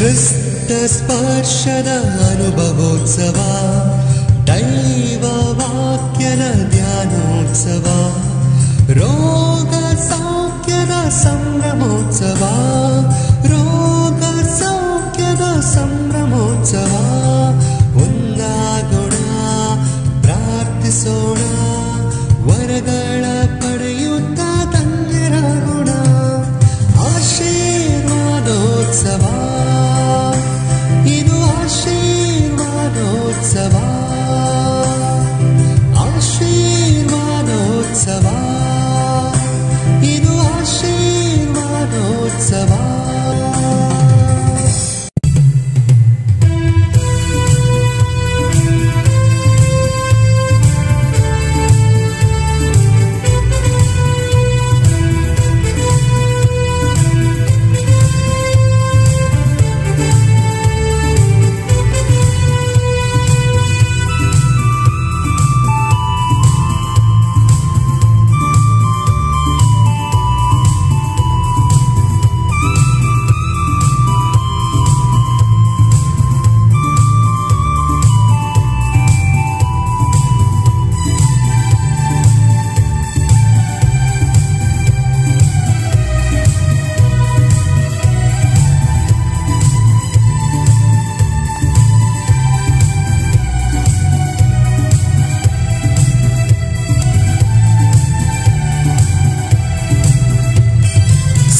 ಸ್ಪರ್ಶದ ಅನುಭವೋತ್ಸವ, ದೈವ ವಾಕ್ಯದ ಧ್ಯಾನೋತ್ಸವ, ರೋಗ ಸೌಖ್ಯದ ಸಂಭ್ರಮೋತ್ಸವ, ರೋಗ ಸೌಖ್ಯದ ಸಂಭ್ರಮೋತ್ಸವ. ಒಂದಾಗೋಣ, ಪ್ರಾರ್ಥಿಸೋಣ, ವರಗಳ ಪಡೆಯುತ್ತ ಧನ್ಯರಾಗೋಣ. ಆಶೀರ್ವಾದೋತ್ಸವ, ಇದು ಆಶೀರ್ವಾದೋತ್ಸವ, ಆಶೀರ್ವಾದೋತ್ಸವ, ಇದು ಆಶೀರ್ವಾದೋತ್ಸವ.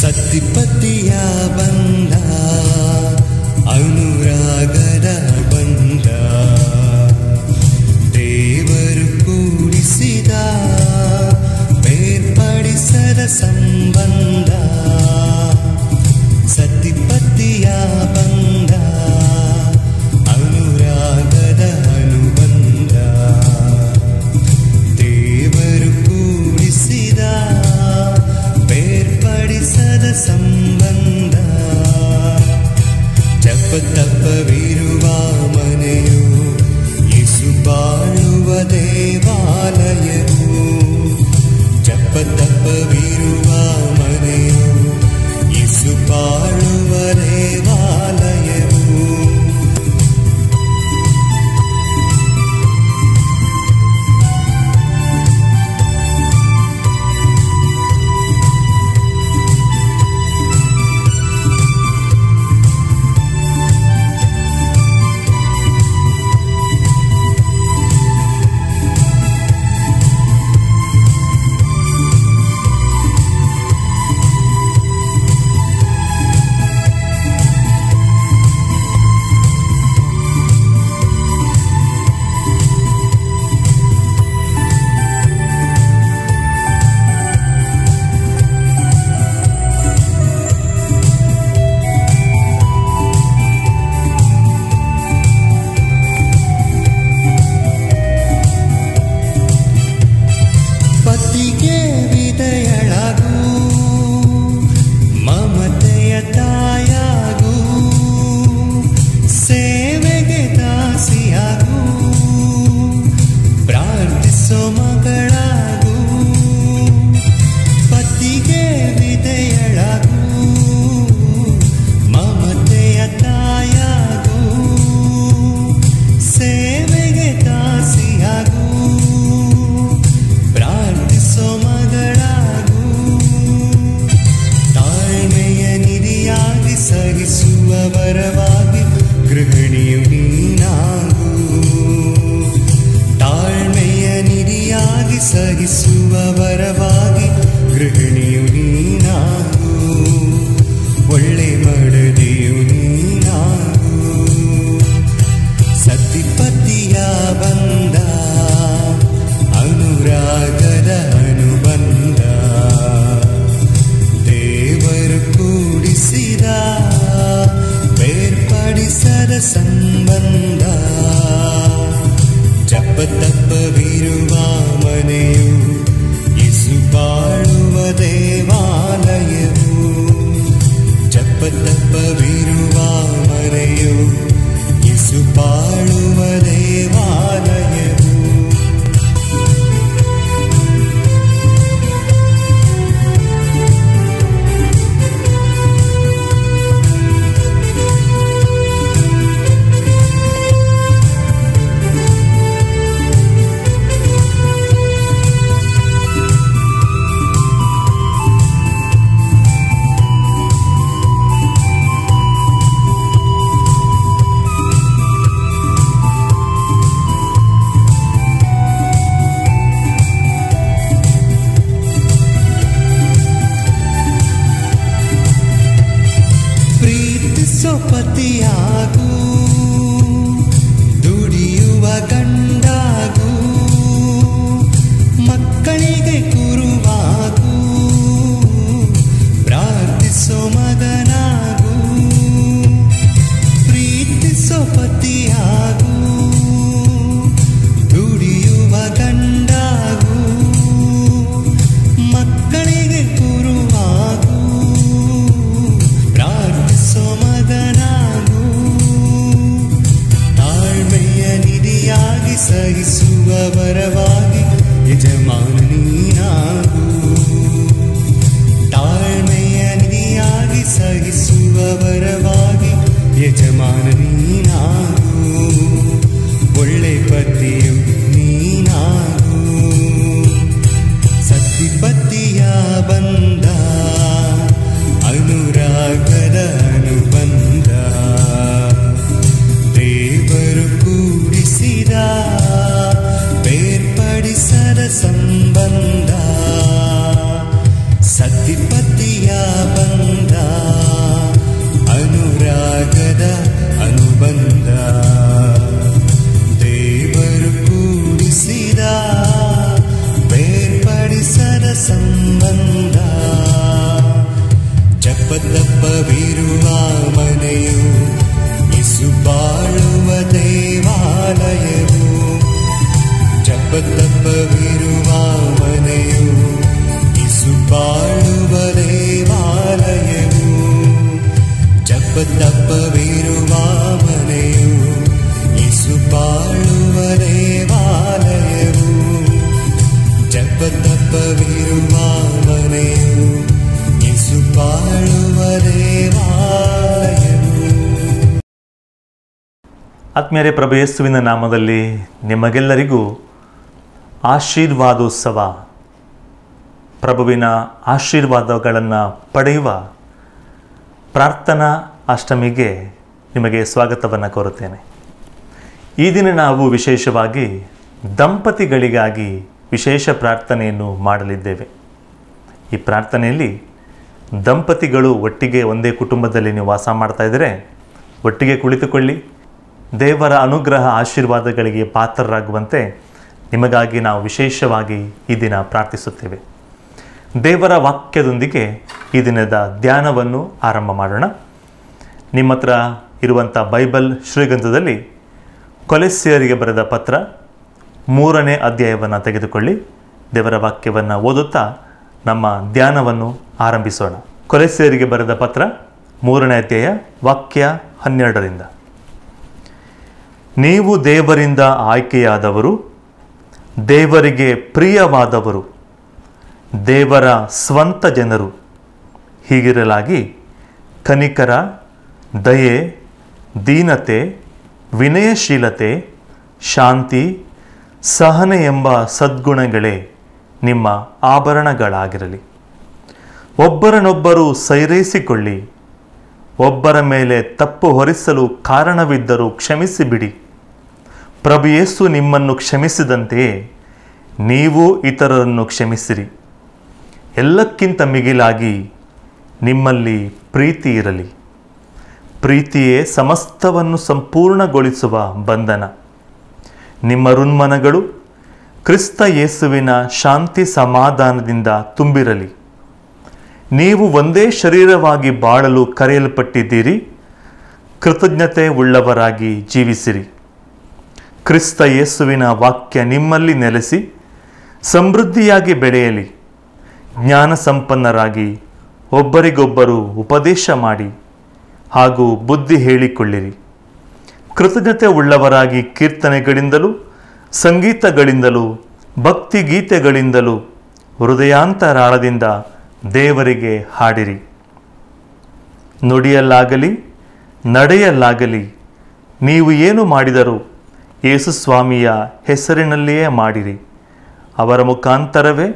ಸತಿಪತಿಯ ಬಂದ, ಅನುರಾಗದ ಬಂದ, ದೇವರು ಕೂಡಿಸಿದ ಬೇರ್ಪಡಿಸದ ಸಂಬಂಧ. ಸತಿಪತಿಯ ಬಂದ, ಅನುರಾಗದ ಅನುಬಂಧ, ದೇವರು ಕೂಡಿಸಿದ ಬೇರ್ಪಡಿಸದ ಸಂಬಂಧ. ಜಪ ತಪವಿರುವ ಮನೆಯು, ಯೇಸು ಬಾಳುವ ದೇವಾಲಯವು. ಜಪ ತಪವಿರುವ ಮನೆಯು, ಯೇಸು ಬಾಳುವ ದೇವಾಲಯವು. ಪತಿಗೆ ವಿಧೇಯಳಾಗು, ಮಮತೆಯ ತಾಯಾಗು, ಸೇವೆಗೆ ದಾಸಿಯಾಗು, ಪ್ರಾರ್ಥಿಸೋ ಮಗಳಾಗು. ಪತಿಗೆ ವಿಧೇಯಳಾಗು, ಮಮತೆಯ ತಾಯಾಗು, ಸೇವೆಗೆ ದಾಸಿಯಾಗು, ಪ್ರಾರ್ಥಿಸೋ ಮಗಳಾಗು. ತಾಳ್ಮೆಯ ನಿಧಿಯಾಗಿ ಸಹಿಸುವ ವರವಾಗಿ ಗೃಹಿಣಿಯು ನೀನಾಗು. ತಾಳ್ಮೆಯ ನಿಧಿಯಾಗಿ ಸಹಿಸುವ ವರವಾಗಿ ಗೃಹಿಣಿಯು ನೀನಾಗು. ಒಳ್ಳೆ ಮಡದಿಯು ನೀನಾಗು. ಸತಿಪತಿಯ ಬಂದ, ಅನುರಾಗದ ಅನುಬಂಧ, ದೇವರು ಕೂಡಿಸಿದ ಬೇರ್ಪಡಿಸದ ಸಂಬಂಧ. ಜಪ ತಪವಿರುವ ಮನೆಯು, ಯೇಸು ಬಾಳುವ ದೇವಾಲಯವು. ಜಪ ತಪವಿರುವ ಮನೆಯು, ಯೇಸು ಬಾಳುವ ದೇವಾಲಯವು. ಪ್ರೀತಿಸೋ ಪತಿಯಾಗು, ದುಡಿಯುವ ಗಂಡಾಗು, ಮಕ್ಕಳಿಗೆ ಗುರುವಾಗು, ಪ್ರಾರ್ಥಿಸೋ ಮಗನಾಗು. ಪ್ರೀತಿಸೋ ಪತಿಯಾಗು, ದುಡಿಯುವ ಗಂಡಾಗು, ಮಕ್ಕಳಿಗೆ ಗುರುವಾಗು, ಪ್ರಾರ್ಥಿಸೋ ಮಗನಾಗು. ತಾಳ್ಮೆಯ ನಿಧಿಯಾಗಿ ಸಹಿಸುವ ವರವಾಗಿ ಯಜಮಾನ ನೀನಾಗು. ತಾಳ್ಮೆಯ ನಿಧಿಯಾಗಿ ಸಹಿಸುವ ವರವಾಗಿ ಯಜಮಾನ ನೀನಾಗು. ಒಳ್ಳೆ ಪತಿಯು ನೀನಾಗು. ಸತಿಪತಿಯ ಬಂಧ, ಅನುರಾಗದ ಅನುಬಂಧ, ದೇವರು ಕೂಡಿಸಿದ ಬೇರ್ಪಡಿಸದ ಸಂಬಂಧ. ಸತಿಪತಿಯ ಬಂಧ, ಅನುರಾಗದ ಅನುಬಂಧ, ದೇವರು ಕೂಡಿಸಿದ ಬೇರ್ಪಡಿಸದ ಸಂಬಂಧ. ಜಪತಪವಿರುವ ಮನೆಯು ಯೇಸು ಬಾಳುವ ದೇವಾಲಯವು. ಜಪತಪವಿರುವ ಮನೆಯು ಯೇಸು ಬಾಳುವ ದೇವಾಲಯವು. ಜಪತಪವಿರುವ ಮನೆಯು ಯೇಸು ಬಾಳುವ ದೇವಾಲಯವು. ಜಪತಪವಿರುವ ಮನೆಯು ಯೇಸು ಬಾಳುವ ದೇವಾಲಯವು. ಆತ್ಮೀಯರೇ, ಪ್ರಭು ಯೇಸುವಿನ ನಾಮದಲ್ಲಿ ನಿಮಗೆಲ್ಲರಿಗೂ ಆಶೀರ್ವಾದೋತ್ಸವ, ಪ್ರಭುವಿನ ಆಶೀರ್ವಾದಗಳನ್ನು ಪಡೆಯುವ ಪ್ರಾರ್ಥನಾ ಅಷ್ಟಮಿಗೆ ನಿಮಗೆ ಸ್ವಾಗತವನ್ನು ಕೋರುತ್ತೇನೆ. ಈ ದಿನ ನಾವು ವಿಶೇಷವಾಗಿ ದಂಪತಿಗಳಿಗಾಗಿ ವಿಶೇಷ ಪ್ರಾರ್ಥನೆಯನ್ನು ಮಾಡಲಿದ್ದೇವೆ. ಈ ಪ್ರಾರ್ಥನೆಯಲ್ಲಿ ದಂಪತಿಗಳು ಒಟ್ಟಿಗೆ ಒಂದೇ ಕುಟುಂಬದಲ್ಲಿ ನೀವು ವಾಸ ಮಾಡ್ತಾ ಇದ್ದರೆ ಒಟ್ಟಿಗೆ ಕುಳಿತುಕೊಳ್ಳಿ. ದೇವರ ಅನುಗ್ರಹ ಆಶೀರ್ವಾದಗಳಿಗೆ ಪಾತ್ರರಾಗುವಂತೆ ನಿಮಗಾಗಿ ನಾವು ವಿಶೇಷವಾಗಿ ಈ ದಿನ ಪ್ರಾರ್ಥಿಸುತ್ತೇವೆ. ದೇವರ ವಾಕ್ಯದೊಂದಿಗೆ ಈ ದಿನದ ಧ್ಯಾನವನ್ನು ಆರಂಭ ಮಾಡೋಣ. ನಿಮ್ಮ ಹತ್ರ ಇರುವಂಥ ಬೈಬಲ್ ಶ್ರೀಗ್ರಂಥದಲ್ಲಿ ಕೊಲೊಸ್ಸೆಯರಿಗೆ ಬರೆದ ಪತ್ರ 3ನೇ ಅಧ್ಯಾಯವನ್ನು ತೆಗೆದುಕೊಳ್ಳಿ. ದೇವರ ವಾಕ್ಯವನ್ನು ಓದುತ್ತಾ ನಮ್ಮ ಧ್ಯಾನವನ್ನು ಆರಂಭಿಸೋಣ. ಕೊಲೊಸ್ಸೆಯರಿಗೆ ಬರೆದ ಪತ್ರ 3ನೇ ಅಧ್ಯಾಯ ವಾಕ್ಯ 12ರಿಂದ. ನೀವು ದೇವರಿಂದ ಆಯ್ಕೆಯಾದವರು, ದೇವರಿಗೆ ಪ್ರಿಯವಾದವರು, ದೇವರ ಸ್ವಂತ ಜನರು. ಹೀಗಿರಲಾಗಿ ಕನಿಕರ, ದಯೆ, ದೀನತೆ, ವಿನಯಶೀಲತೆ, ಶಾಂತಿ, ಸಹನೆ ಎಂಬ ಸದ್ಗುಣಗಳೇ ನಿಮ್ಮ ಆಭರಣಗಳಾಗಿರಲಿ. ಒಬ್ಬರನ್ನೊಬ್ಬರು ಸೈರೈಸಿಕೊಳ್ಳಿ. ಒಬ್ಬರ ಮೇಲೆ ತಪ್ಪು ಹೊರಿಸಲು ಕಾರಣವಿದ್ದರೂ ಕ್ಷಮಿಸಿಬಿಡಿ. ಪ್ರಭು ಯೇಸು ನಿಮ್ಮನ್ನು ಕ್ಷಮಿಸಿದಂತೆಯೇ ನೀವು ಇತರರನ್ನು ಕ್ಷಮಿಸಿರಿ. ಎಲ್ಲಕ್ಕಿಂತ ಮಿಗಿಲಾಗಿ ನಿಮ್ಮಲ್ಲಿ ಪ್ರೀತಿ ಇರಲಿ. ಪ್ರೀತಿಯೇ ಸಮಸ್ತವನ್ನು ಸಂಪೂರ್ಣಗೊಳಿಸುವ ಬಂಧನ. ನಿಮ್ಮ ಋನ್ಮನಗಳು ಕ್ರಿಸ್ತ ಯೇಸುವಿನ ಶಾಂತಿ ಸಮಾಧಾನದಿಂದ ತುಂಬಿರಲಿ. ನೀವು ಒಂದೇ ಶರೀರವಾಗಿ ಬಾಳಲು ಕರೆಯಲ್ಪಟ್ಟಿದ್ದೀರಿ. ಕೃತಜ್ಞತೆ ಉಳ್ಳವರಾಗಿ ಜೀವಿಸಿರಿ. ಕ್ರಿಸ್ತ ಯೇಸುವಿನ ವಾಕ್ಯ ನಿಮ್ಮಲ್ಲಿ ನೆಲೆಸಿ ಸಮೃದ್ಧಿಯಾಗಿ ಬೆಳೆಯಲಿ. ಜ್ಞಾನ ಸಂಪನ್ನರಾಗಿ ಒಬ್ಬರಿಗೊಬ್ಬರು ಉಪದೇಶ ಮಾಡಿ ಹಾಗೂ ಬುದ್ಧಿ ಹೇಳಿಕೊಳ್ಳಿರಿ. ಕೃತಜ್ಞತೆ ಉಳ್ಳವರಾಗಿ ಕೀರ್ತನೆಗಳಿಂದಲೂ ಸಂಗೀತಗಳಿಂದಲೂ ಭಕ್ತಿಗೀತೆಗಳಿಂದಲೂ ಹೃದಯಾಂತರಾಳದಿಂದ ದೇವರಿಗೆ ಹಾಡಿರಿ. ನುಡಿಯಲ್ಲಾಗಲಿ ನಡೆಯಲ್ಲಾಗಲಿ ನೀವು ಏನು ಮಾಡಿದರೂ ಯೇಸುಸ್ವಾಮಿಯ ಹೆಸರಿನಲ್ಲಿಯೇ ಮಾಡಿರಿ. ಅವರ ಮುಖಾಂತರವೇ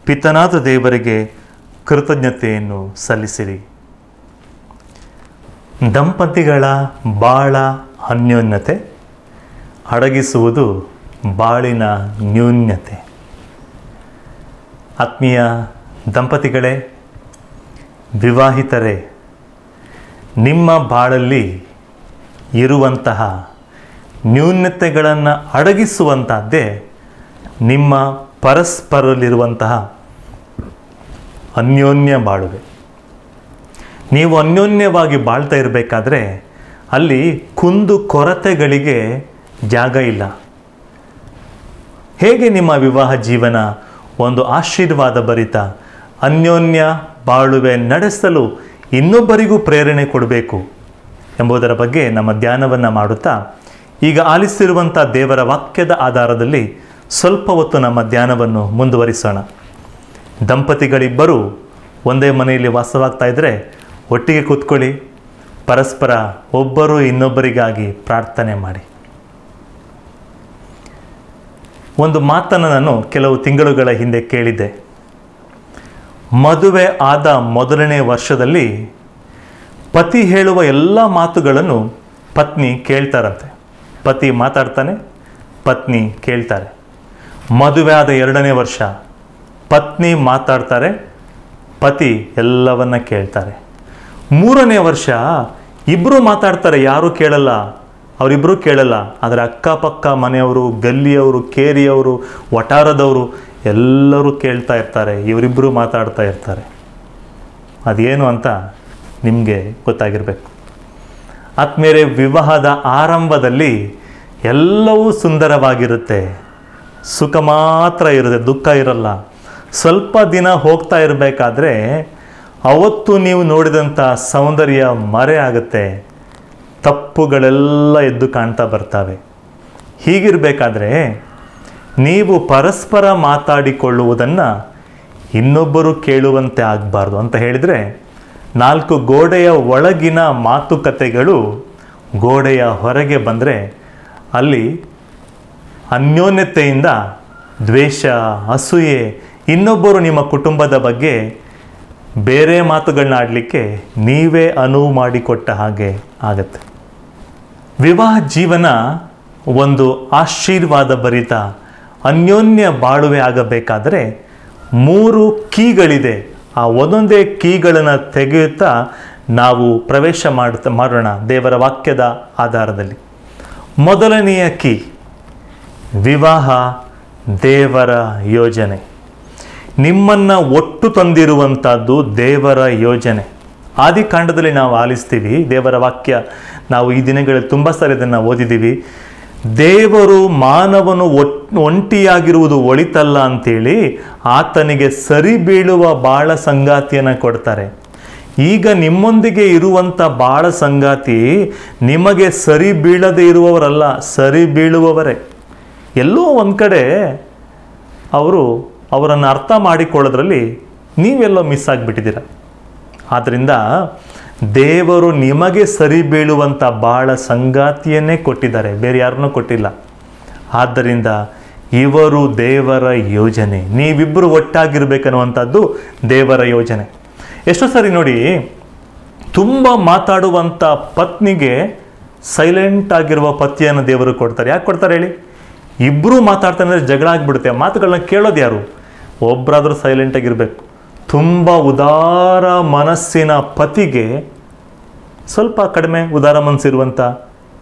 ಪಿತನಾದ ದೇವರಿಗೆ ಕೃತಜ್ಞತೆಯನ್ನು ಸಲ್ಲಿಸಿರಿ. ದಂಪತಿಗಳ ಬಾಳ ಅನ್ಯೋನ್ಯತೆ ಅಡಗಿಸುವುದು ಬಾಳಿನ ನ್ಯೂನ್ಯತೆ. ಆತ್ಮೀಯ ದಂಪತಿಗಳೇ, ವಿವಾಹಿತರೇ, ನಿಮ್ಮ ಬಾಳಲ್ಲಿ ಇರುವಂತಹ ನ್ಯೂನತೆಗಳನ್ನು ಅಡಗಿಸುವಂತಹದ್ದೇ ನಿಮ್ಮ ಪರಸ್ಪರಲ್ಲಿರುವಂತಹ ಅನ್ಯೋನ್ಯ ಬಾಳುವೆ. ನೀವು ಅನ್ಯೋನ್ಯವಾಗಿ ಬಾಳ್ತಾ ಇರಬೇಕಾದ್ರೆ ಅಲ್ಲಿ ಕುಂದು ಕೊರತೆಗಳಿಗೆ ಜಾಗ ಇಲ್ಲ. ಹೇಗೆ ನಿಮ್ಮ ವಿವಾಹ ಜೀವನ ಒಂದು ಆಶೀರ್ವಾದ ಭರಿತ ಅನ್ಯೋನ್ಯ ಬಾಳುವೆ ನಡೆಸಲು ಇನ್ನೊಬ್ಬರಿಗೂ ಪ್ರೇರಣೆ ಕೊಡಬೇಕು ಎಂಬುದರ ಬಗ್ಗೆ ನಮ್ಮ ಧ್ಯಾನವನ್ನು ಮಾಡುತ್ತಾ ಈಗ ಆಲಿಸಿರುವಂಥ ದೇವರ ವಾಕ್ಯದ ಆಧಾರದಲ್ಲಿ ಸ್ವಲ್ಪ ಹೊತ್ತು ನಮ್ಮ ಧ್ಯಾನವನ್ನು ಮುಂದುವರಿಸೋಣ. ದಂಪತಿಗಳಿಬ್ಬರು ಒಂದೇ ಮನೆಯಲ್ಲಿ ವಾಸವಾಗ್ತಾ ಇದ್ದರೆ ಒಟ್ಟಿಗೆ ಕೂತ್ಕೊಳ್ಳಿ, ಪರಸ್ಪರ ಒಬ್ಬರು ಇನ್ನೊಬ್ಬರಿಗಾಗಿ ಪ್ರಾರ್ಥನೆ ಮಾಡಿ. ಒಂದು ಮಾತನ್ನು ನಾನು ಕೆಲವು ತಿಂಗಳುಗಳ ಹಿಂದೆ ಕೇಳಿದ್ದೆ. ಮದುವೆ ಆದ ಮೊದಲನೇ ವರ್ಷದಲ್ಲಿ ಪತಿ ಹೇಳುವ ಎಲ್ಲ ಮಾತುಗಳನ್ನು ಪತ್ನಿ ಕೇಳ್ತಾರಂತೆ. ಪತಿ ಮಾತಾಡ್ತಾನೆ, ಪತ್ನಿ ಕೇಳ್ತಾರೆ. ಮದುವೆ ಆದ 2ನೇ ವರ್ಷ ಪತ್ನಿ ಮಾತಾಡ್ತಾರೆ, ಪತಿ ಎಲ್ಲವನ್ನ ಕೇಳ್ತಾರೆ. 3ನೇ ವರ್ಷ ಇಬ್ಬರು ಮಾತಾಡ್ತಾರೆ, ಯಾರೂ ಕೇಳಲ್ಲ, ಅವರಿಬ್ಬರು ಕೇಳಲ್ಲ. ಆದರೆ ಅಕ್ಕಪಕ್ಕ ಮನೆಯವರು, ಗಲ್ಲಿಯವರು, ಕೇರಿಯವರು, ವಟಾರದವರು ಎಲ್ಲರೂ ಕೇಳ್ತಾ ಇರ್ತಾರೆ, ಇವರಿಬ್ಬರು ಮಾತಾಡ್ತಾ ಇರ್ತಾರೆ. ಅದೇನು ಅಂತ ನಿಮಗೆ ಗೊತ್ತಾಗಿರಬೇಕು. ಆದ್ಮೇಲೆ ವಿವಾಹದ ಆರಂಭದಲ್ಲಿ ಎಲ್ಲವೂ ಸುಂದರವಾಗಿರುತ್ತೆ, ಸುಖ ಮಾತ್ರ ಇರುತ್ತೆ, ದುಃಖ ಇರಲ್ಲ. ಸ್ವಲ್ಪ ದಿನ ಹೋಗ್ತಾ ಇರಬೇಕಾದ್ರೆ ಅವತ್ತು ನೀವು ನೋಡಿದಂಥ ಸೌಂದರ್ಯ ಮರೆ ಆಗುತ್ತೆ, ತಪ್ಪುಗಳೆಲ್ಲ ಎದ್ದು ಕಾಣ್ತಾ ಬರ್ತವೆ. ಹೀಗಿರಬೇಕಾದ್ರೆ ನೀವು ಪರಸ್ಪರ ಮಾತಾಡಿಕೊಳ್ಳುವುದನ್ನು ಇನ್ನೊಬ್ಬರು ಕೇಳುವಂತೆ ಆಗಬಾರ್ದು ಅಂತ ಹೇಳಿದರೆ, 4 ಗೋಡೆಯ ಒಳಗಿನ ಮಾತುಕತೆಗಳು ಗೋಡೆಯ ಹೊರಗೆ ಬಂದರೆ ಅಲ್ಲಿ ಅನ್ಯೋನ್ಯತೆಯಿಂದ ದ್ವೇಷ, ಅಸೂಯೆ, ಇನ್ನೊಬ್ಬರು ನಿಮ್ಮ ಕುಟುಂಬದ ಬಗ್ಗೆ ಬೇರೆ ಮಾತುಗಳನ್ನ ಆಡಲಿಕ್ಕೆ ನೀವೇ ಅನುವು ಮಾಡಿಕೊಟ್ಟ ಹಾಗೆ ಆಗತ್ತೆ. ವಿವಾಹ ಜೀವನ ಒಂದು ಆಶೀರ್ವಾದ ಭರಿತ ಅನ್ಯೋನ್ಯ ಬಾಳುವೆ ಆಗಬೇಕಾದರೆ 3 ಕೀಗಳಿದೆ. ಆ ಒಂದೊಂದೇ ಕೀಗಳನ್ನು ತೆಗೆಯುತ್ತಾ ನಾವು ಪ್ರವೇಶ ಮಾಡೋಣ ದೇವರ ವಾಕ್ಯದ ಆಧಾರದಲ್ಲಿ. ಮೊದಲನೆಯ ಕೀ ವಿವಾಹ ದೇವರ ಯೋಜನೆ. ನಿಮ್ಮನ್ನು ಒಟ್ಟು ತಂದಿರುವಂಥದ್ದು ದೇವರ ಯೋಜನೆ. ಆದಿಕಾಂಡದಲ್ಲಿ ನಾವು ಆಲಿಸ್ತೀವಿ ದೇವರ ವಾಕ್ಯ. ನಾವು ಈ ದಿನಗಳಲ್ಲಿ ತುಂಬ ಸಾರಿ ಇದನ್ನು ಓದಿದ್ದೀವಿ. ದೇವರು ಮಾನವನು ಒಂಟಿಯಾಗಿರುವುದು ಒಳಿತಲ್ಲ ಅಂತೇಳಿ ಆತನಿಗೆ ಸರಿ ಬೀಳುವ ಬಾಳ ಸಂಗಾತಿಯನ್ನು ಕೊಡ್ತಾರೆ. ಈಗ ನಿಮ್ಮೊಂದಿಗೆ ಇರುವಂಥ ಬಾಳ ಸಂಗಾತಿ ನಿಮಗೆ ಸರಿ ಬೀಳದೇ ಇರುವವರಲ್ಲ, ಸರಿ ಬೀಳುವವರೇ. ಎಲ್ಲೋ ಒಂದು ಕಡೆ ಅವರನ್ನು ಅರ್ಥ ಮಾಡಿಕೊಳ್ಳೋದ್ರಲ್ಲಿ ನೀವೆಲ್ಲೋ ಮಿಸ್ ಆಗಿಬಿಟ್ಟಿದ್ದೀರ. ಆದ್ದರಿಂದ ದೇವರು ನಿಮಗೆ ಸರಿ ಬೀಳುವಂಥ ಬಾಳ ಸಂಗಾತಿಯನ್ನೇ ಕೊಟ್ಟಿದ್ದಾರೆ, ಬೇರೆ ಯಾರನ್ನೂ ಕೊಟ್ಟಿಲ್ಲ. ಆದ್ದರಿಂದ ಇವರು ದೇವರ ಯೋಜನೆ. ನೀವಿಬ್ಬರು ಒಟ್ಟಾಗಿರ್ಬೇಕನ್ನುವಂಥದ್ದು ದೇವರ ಯೋಜನೆ. ಎಷ್ಟೋ ಸರಿ ನೋಡಿ, ತುಂಬ ಮಾತಾಡುವಂಥ ಪತ್ನಿಗೆ ಸೈಲೆಂಟ್ ಆಗಿರುವ ಪತಿಯನ್ನು ದೇವರು ಕೊಡ್ತಾರೆ. ಯಾಕೆ ಕೊಡ್ತಾರೆ ಹೇಳಿ? ಇಬ್ಬರು ಮಾತಾಡ್ತಾನೆ ಜಗಳ ಆಗಿಬಿಡುತ್ತೆ. ಮಾತುಗಳನ್ನ ಕೇಳೋದು ಯಾರು? ಒಬ್ಬರಾದರೂ ಸೈಲೆಂಟಾಗಿರಬೇಕು. ತುಂಬ ಉದಾರ ಮನಸ್ಸಿನ ಪತಿಗೆ ಸ್ವಲ್ಪ ಕಡಿಮೆ ಉದಾರ ಮನಸ್ಸಿರುವಂಥ,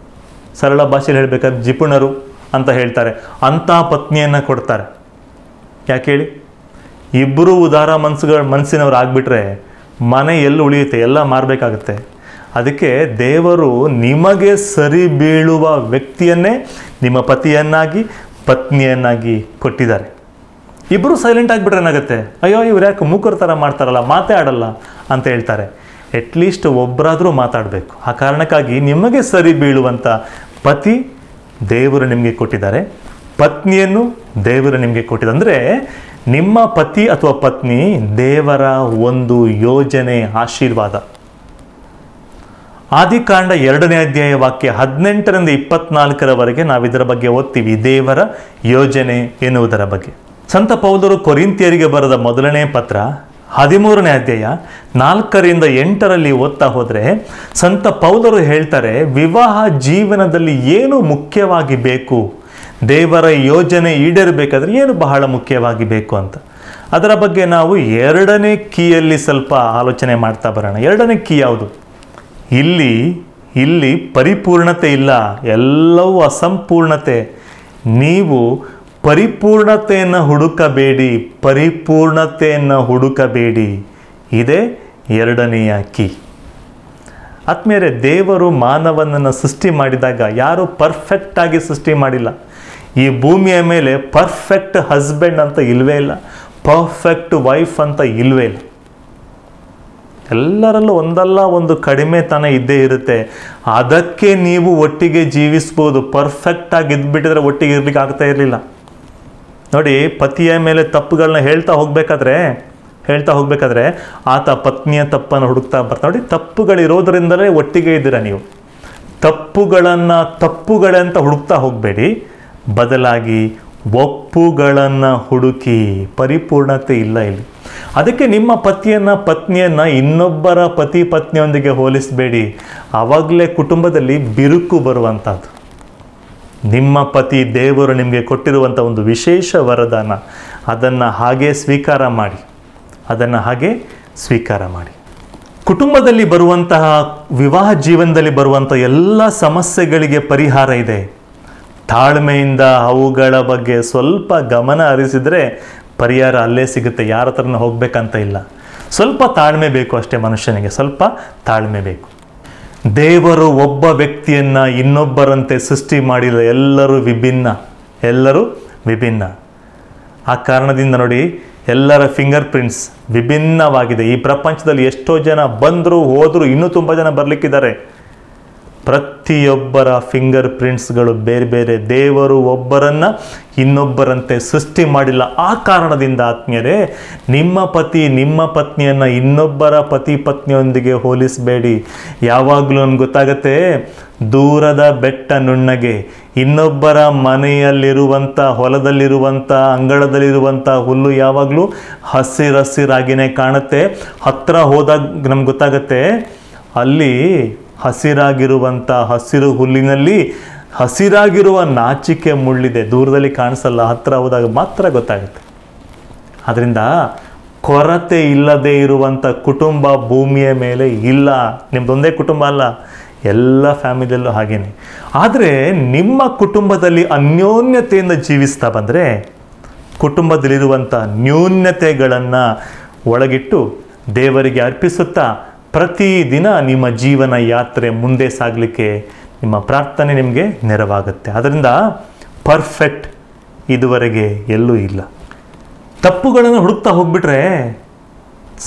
ಸರಳ ಭಾಷೆಯಲ್ಲಿ ಹೇಳಬೇಕಾದ್ರೆ ಜಿಪುಣರು ಅಂತ ಹೇಳ್ತಾರೆ, ಅಂಥ ಪತ್ನಿಯನ್ನು ಕೊಡ್ತಾರೆ. ಯಾಕೆ ಹೇಳಿ? ಇಬ್ಬರು ಉದಾರ ಮನಸ್ಸಿನವ್ರು ಆಗಿಬಿಟ್ರೆ ಮನೆ ಎಲ್ಲಿ ಉಳಿಯುತ್ತೆ? ಎಲ್ಲ ಮಾರಬೇಕಾಗುತ್ತೆ. ಅದಕ್ಕೆ ದೇವರು ನಿಮಗೆ ಸರಿ ಬೀಳುವ ವ್ಯಕ್ತಿಯನ್ನೇ ನಿಮ್ಮ ಪತಿಯನ್ನಾಗಿ ಪತ್ನಿಯನ್ನಾಗಿ ಕೊಟ್ಟಿದ್ದಾರೆ. ಇಬ್ಬರು ಸೈಲೆಂಟ್ ಆಗಿಬಿಟ್ರೆ ಏನಾಗುತ್ತೆ? ಅಯ್ಯೋ ಇವ್ರು ಯಾಕೆ ಮೂಕರ ಥರ ಮಾಡ್ತಾರಲ್ಲ, ಮಾತೇ ಆಡಲ್ಲ ಅಂತ ಹೇಳ್ತಾರೆ. ಅಟ್ಲೀಸ್ಟ್ ಒಬ್ಬರಾದರೂ ಮಾತಾಡಬೇಕು. ಆ ಕಾರಣಕ್ಕಾಗಿ ನಿಮಗೆ ಸರಿ ಬೀಳುವಂಥ ಪತಿ ದೇವರು ನಿಮಗೆ ಕೊಟ್ಟಿದ್ದಾರೆ, ಪತ್ನಿಯನ್ನು ದೇವರು ನಿಮಗೆ ಕೊಟ್ಟಿದ್ದಾರೆ. ಅಂದರೆ ನಿಮ್ಮ ಪತಿ ಅಥವಾ ಪತ್ನಿ ದೇವರ ಒಂದು ಯೋಜನೆ, ಆಶೀರ್ವಾದ. ಆದಿಕಾಂಡ 2ನೇ ಅಧ್ಯಾಯ ವಾಕ್ಯ 18ರಿಂದ 24ರವರೆಗೆ ನಾವು ಇದರ ಬಗ್ಗೆ ಓದ್ತೀವಿ, ದೇವರ ಯೋಜನೆ ಎನ್ನುವುದರ ಬಗ್ಗೆ. ಸಂತ ಪೌಲರು ಕೊರಿಂಥಿಯರಿಗೆ ಬರೆದ ಮೊದಲನೇ ಪತ್ರ 13ನೇ ಅಧ್ಯಾಯ 4ರಿಂದ 8ರಲ್ಲಿ ಓದ್ತಾ ಹೋದರೆ ಸಂತ ಪೌಲರು ಹೇಳ್ತಾರೆ, ವಿವಾಹ ಜೀವನದಲ್ಲಿ ಏನು ಮುಖ್ಯವಾಗಿ ಬೇಕು, ದೇವರ ಯೋಜನೆ ಈಡೇರಬೇಕಾದ್ರೆ ಏನು ಬಹಳ ಮುಖ್ಯವಾಗಿ ಬೇಕು ಅಂತ. ಅದರ ಬಗ್ಗೆ ನಾವು 2ನೇ ಕೀಯಲ್ಲಿ ಸ್ವಲ್ಪ ಆಲೋಚನೆ ಮಾಡ್ತಾ ಬರೋಣ. 2ನೇ ಕೀ ಯಾವುದು? ಇಲ್ಲಿ ಪರಿಪೂರ್ಣತೆ ಇಲ್ಲ, ಎಲ್ಲವೂ ಅಸಂಪೂರ್ಣತೆ. ನೀವು ಪರಿಪೂರ್ಣತೆಯನ್ನು ಹುಡುಕಬೇಡಿ. ಇದೇ ಎರಡನೆಯ ಕೀ. ಆತ್ಮೀಯರೇ, ದೇವರು ಮಾನವನನ್ನು ಸೃಷ್ಟಿ ಮಾಡಿದಾಗ ಯಾರೂ ಪರ್ಫೆಕ್ಟಾಗಿ ಸೃಷ್ಟಿ ಮಾಡಿಲ್ಲ. ಈ ಭೂಮಿಯ ಮೇಲೆ ಪರ್ಫೆಕ್ಟ್ ಹಸ್ಬೆಂಡ್ ಅಂತ ಇಲ್ಲವೇ ಇಲ್ಲ, ಪರ್ಫೆಕ್ಟ್ ವೈಫ್ ಅಂತ ಇಲ್ಲವೇ ಇಲ್ಲ. ಎಲ್ಲರಲ್ಲೂ ಒಂದಲ್ಲ ಒಂದು ಕಡಿಮೆತನ ಇದ್ದೇ ಇರುತ್ತೆ. ಅದಕ್ಕೆ ನೀವು ಒಟ್ಟಿಗೆ ಜೀವಿಸ್ಬೋದು. ಪರ್ಫೆಕ್ಟಾಗಿ ಇದ್ಬಿಟ್ಟಿದ್ರೆ ಒಟ್ಟಿಗೆ ಇರ್ಲಿಕ್ಕೆ ಆಗ್ತಾ ಇರಲಿಲ್ಲ. ನೋಡಿ, ಪತಿಯ ಮೇಲೆ ತಪ್ಪುಗಳನ್ನ ಹೇಳ್ತಾ ಹೋಗ್ಬೇಕಾದ್ರೆ ಆತ ಪತ್ನಿಯ ತಪ್ಪನ್ನು ಹುಡುಕ್ತಾ ಬರ್ತಾ. ನೋಡಿ, ತಪ್ಪುಗಳಿರೋದ್ರಿಂದಲೇ ಒಟ್ಟಿಗೆ ಇದ್ದೀರಾ ನೀವು. ತಪ್ಪುಗಳಂತ ಹುಡುಕ್ತಾ ಹೋಗಬೇಡಿ, ಬದಲಾಗಿ ಒಪ್ಪುಗಳನ್ನು ಹುಡುಕಿ. ಪರಿಪೂರ್ಣತೆ ಇಲ್ಲ ಇಲ್ಲಿ. ಅದಕ್ಕೆ ನಿಮ್ಮ ಪತ್ನಿಯನ್ನು ಇನ್ನೊಬ್ಬರ ಪತ್ನಿಯೊಂದಿಗೆ ಹೋಲಿಸಬೇಡಿ. ಆವಾಗಲೇ ಕುಟುಂಬದಲ್ಲಿ ಬಿರುಕು ಬರುವಂಥದ್ದು. ನಿಮ್ಮ ಪತಿ ದೇವರು ನಿಮಗೆ ಕೊಟ್ಟಿರುವಂಥ ಒಂದು ವಿಶೇಷ ವರದಾನ, ಅದನ್ನು ಹಾಗೆ ಸ್ವೀಕಾರ ಮಾಡಿ. ಕುಟುಂಬದಲ್ಲಿ ಬರುವಂತಹ, ವಿವಾಹ ಜೀವನದಲ್ಲಿ ಬರುವಂಥ ಎಲ್ಲ ಸಮಸ್ಯೆಗಳಿಗೆ ಪರಿಹಾರ ಇದೆ. ತಾಳ್ಮೆಯಿಂದ ಅವುಗಳ ಬಗ್ಗೆ ಸ್ವಲ್ಪ ಗಮನ ಹರಿಸಿದರೆ ಪರಿಹಾರ ಅಲ್ಲೇ ಸಿಗುತ್ತೆ. ಯಾರ ಹತ್ರನ ಹೋಗ್ಬೇಕಂತ ಇಲ್ಲ. ಸ್ವಲ್ಪ ತಾಳ್ಮೆ ಬೇಕು ಅಷ್ಟೇ ಮನುಷ್ಯನಿಗೆ, ಸ್ವಲ್ಪ ತಾಳ್ಮೆ ಬೇಕು. ದೇವರು ಒಬ್ಬ ವ್ಯಕ್ತಿಯನ್ನು ಇನ್ನೊಬ್ಬರಂತೆ ಸೃಷ್ಟಿ ಮಾಡಿಲ್ಲ. ಎಲ್ಲರೂ ವಿಭಿನ್ನ. ಆ ಕಾರಣದಿಂದ ನೋಡಿ, ಎಲ್ಲರ ಫಿಂಗರ್ ಪ್ರಿಂಟ್ಸ್ ವಿಭಿನ್ನವಾಗಿದೆ. ಈ ಪ್ರಪಂಚದಲ್ಲಿ ಎಷ್ಟೋ ಜನ ಬಂದರು ಹೋದರು, ಇನ್ನೂ ತುಂಬ ಜನ ಬರಲಿಕ್ಕಿದ್ದಾರೆ. ಪ್ರತಿಯೊಬ್ಬರ ಫಿಂಗರ್ ಪ್ರಿಂಟ್ಸ್ಗಳು ಬೇರೆ ಬೇರೆ. ದೇವರು ಒಬ್ಬರನ್ನು ಇನ್ನೊಬ್ಬರಂತೆ ಸೃಷ್ಟಿ ಮಾಡಿಲ್ಲ. ಆ ಕಾರಣದಿಂದ ಆತ್ಮೀಯರೇ, ನಿಮ್ಮ ಪತ್ನಿಯನ್ನು ಇನ್ನೊಬ್ಬರ ಪತ್ನಿಯೊಂದಿಗೆ ಹೋಲಿಸಬೇಡಿ. ಯಾವಾಗಲೂ ನಮ್ಗೆ ಗೊತ್ತಾಗತ್ತೆ, ದೂರದ ಬೆಟ್ಟ ನುಣ್ಣಗೆ. ಇನ್ನೊಬ್ಬರ ಮನೆಯಲ್ಲಿರುವಂಥ, ಹೊಲದಲ್ಲಿರುವಂಥ, ಅಂಗಳದಲ್ಲಿರುವಂಥ ಹುಲ್ಲು ಯಾವಾಗಲೂ ಹಸಿರಾಗಿನೇ ಕಾಣುತ್ತೆ. ಹತ್ತಿರ ಹೋದಾಗ ನಮ್ಗೆ ಗೊತ್ತಾಗತ್ತೆ, ಅಲ್ಲಿ ಹಸಿರಾಗಿರುವಂಥ ಹಸಿರು ಹುಲ್ಲಿನಲ್ಲಿ ಹಸಿರಾಗಿರುವ ನಾಚಿಕೆ ಮುಳ್ಳಿದೆ. ದೂರದಲ್ಲಿ ಕಾಣಿಸಲ್ಲ, ಹತ್ತಿರ ಹೋದಾಗ ಮಾತ್ರ ಗೊತ್ತಾಗುತ್ತೆ. ಆದ್ದರಿಂದ ಕೊರತೆ ಇಲ್ಲದೆ ಇರುವಂಥ ಕುಟುಂಬ ಭೂಮಿಯ ಮೇಲೆ ಇಲ್ಲ. ನಿಮ್ಮದೊಂದೇ ಕುಟುಂಬ ಅಲ್ಲ, ಎಲ್ಲ ಫ್ಯಾಮಿಲಿಯಲ್ಲೂ ಹಾಗೇನೆ. ಆದರೆ ನಿಮ್ಮ ಕುಟುಂಬದಲ್ಲಿ ಅನ್ಯೋನ್ಯತೆಯಿಂದ ಜೀವಿಸ್ತಾ ಬಂದರೆ, ಕುಟುಂಬದಲ್ಲಿರುವಂಥ ನ್ಯೂನ್ಯತೆಗಳನ್ನು ಒಳಗಿಟ್ಟು ದೇವರಿಗೆ ಅರ್ಪಿಸುತ್ತಾ ಪ್ರತಿದಿನ ನಿಮ್ಮ ಜೀವನ ಯಾತ್ರೆ ಮುಂದೆ ಸಾಗಲಿಕ್ಕೆ ನಿಮ್ಮ ಪ್ರಾರ್ಥನೆ ನಿಮಗೆ ನೆರವಾಗುತ್ತೆ. ಅದರಿಂದ ಪರ್ಫೆಕ್ಟ್ ಇದುವರೆಗೆ ಎಲ್ಲೂ ಇಲ್ಲ. ತಪ್ಪುಗಳನ್ನು ಹುಡುಕ್ತಾ ಹೋಗ್ಬಿಟ್ರೆ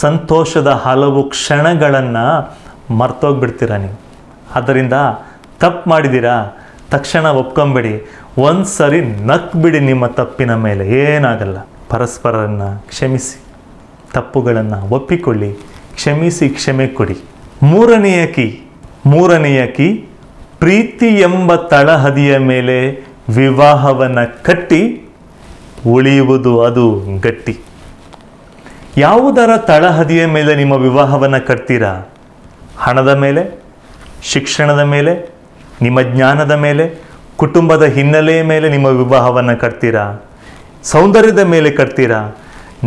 ಸಂತೋಷದ ಹಲವು ಕ್ಷಣಗಳನ್ನು ಮರ್ತೋಗ್ಬಿಡ್ತೀರ ನೀವು. ಆದ್ದರಿಂದ ತಪ್ಪು ಮಾಡಿದ್ದೀರಾ, ತಕ್ಷಣ ಒಪ್ಕೊಂಬಿಡಿ. ಒಂದು ಸರಿ ನಕ್ಬಿಡಿ ನಿಮ್ಮ ತಪ್ಪಿನ ಮೇಲೆ, ಏನಾಗಲ್ಲ. ಪರಸ್ಪರನ್ನು ಕ್ಷಮಿಸಿ, ತಪ್ಪುಗಳನ್ನು ಒಪ್ಪಿಕೊಳ್ಳಿ, ಕ್ಷಮಿಸಿ, ಕ್ಷಮೆ ಕೊಡಿ. ಮೂರನೆಯ ಕೀ ಪ್ರೀತಿ ಎಂಬ ತಳಹದಿಯ ಮೇಲೆ ವಿವಾಹವನ್ನು ಕಟ್ಟಿ ಉಳಿಯುವುದು, ಅದು ಗಟ್ಟಿ. ಯಾವುದರ ತಳಹದಿಯ ಮೇಲೆ ನಿಮ್ಮ ವಿವಾಹವನ್ನು ಕಟ್ತೀರಾ? ಹಣದ ಮೇಲೆ, ಶಿಕ್ಷಣದ ಮೇಲೆ, ನಿಮ್ಮ ಜ್ಞಾನದ ಮೇಲೆ, ಕುಟುಂಬದ ಹಿನ್ನೆಲೆಯ ಮೇಲೆ ನಿಮ್ಮ ವಿವಾಹವನ್ನು ಕಟ್ತೀರಾ? ಸೌಂದರ್ಯದ ಮೇಲೆ ಕಟ್ತೀರಾ?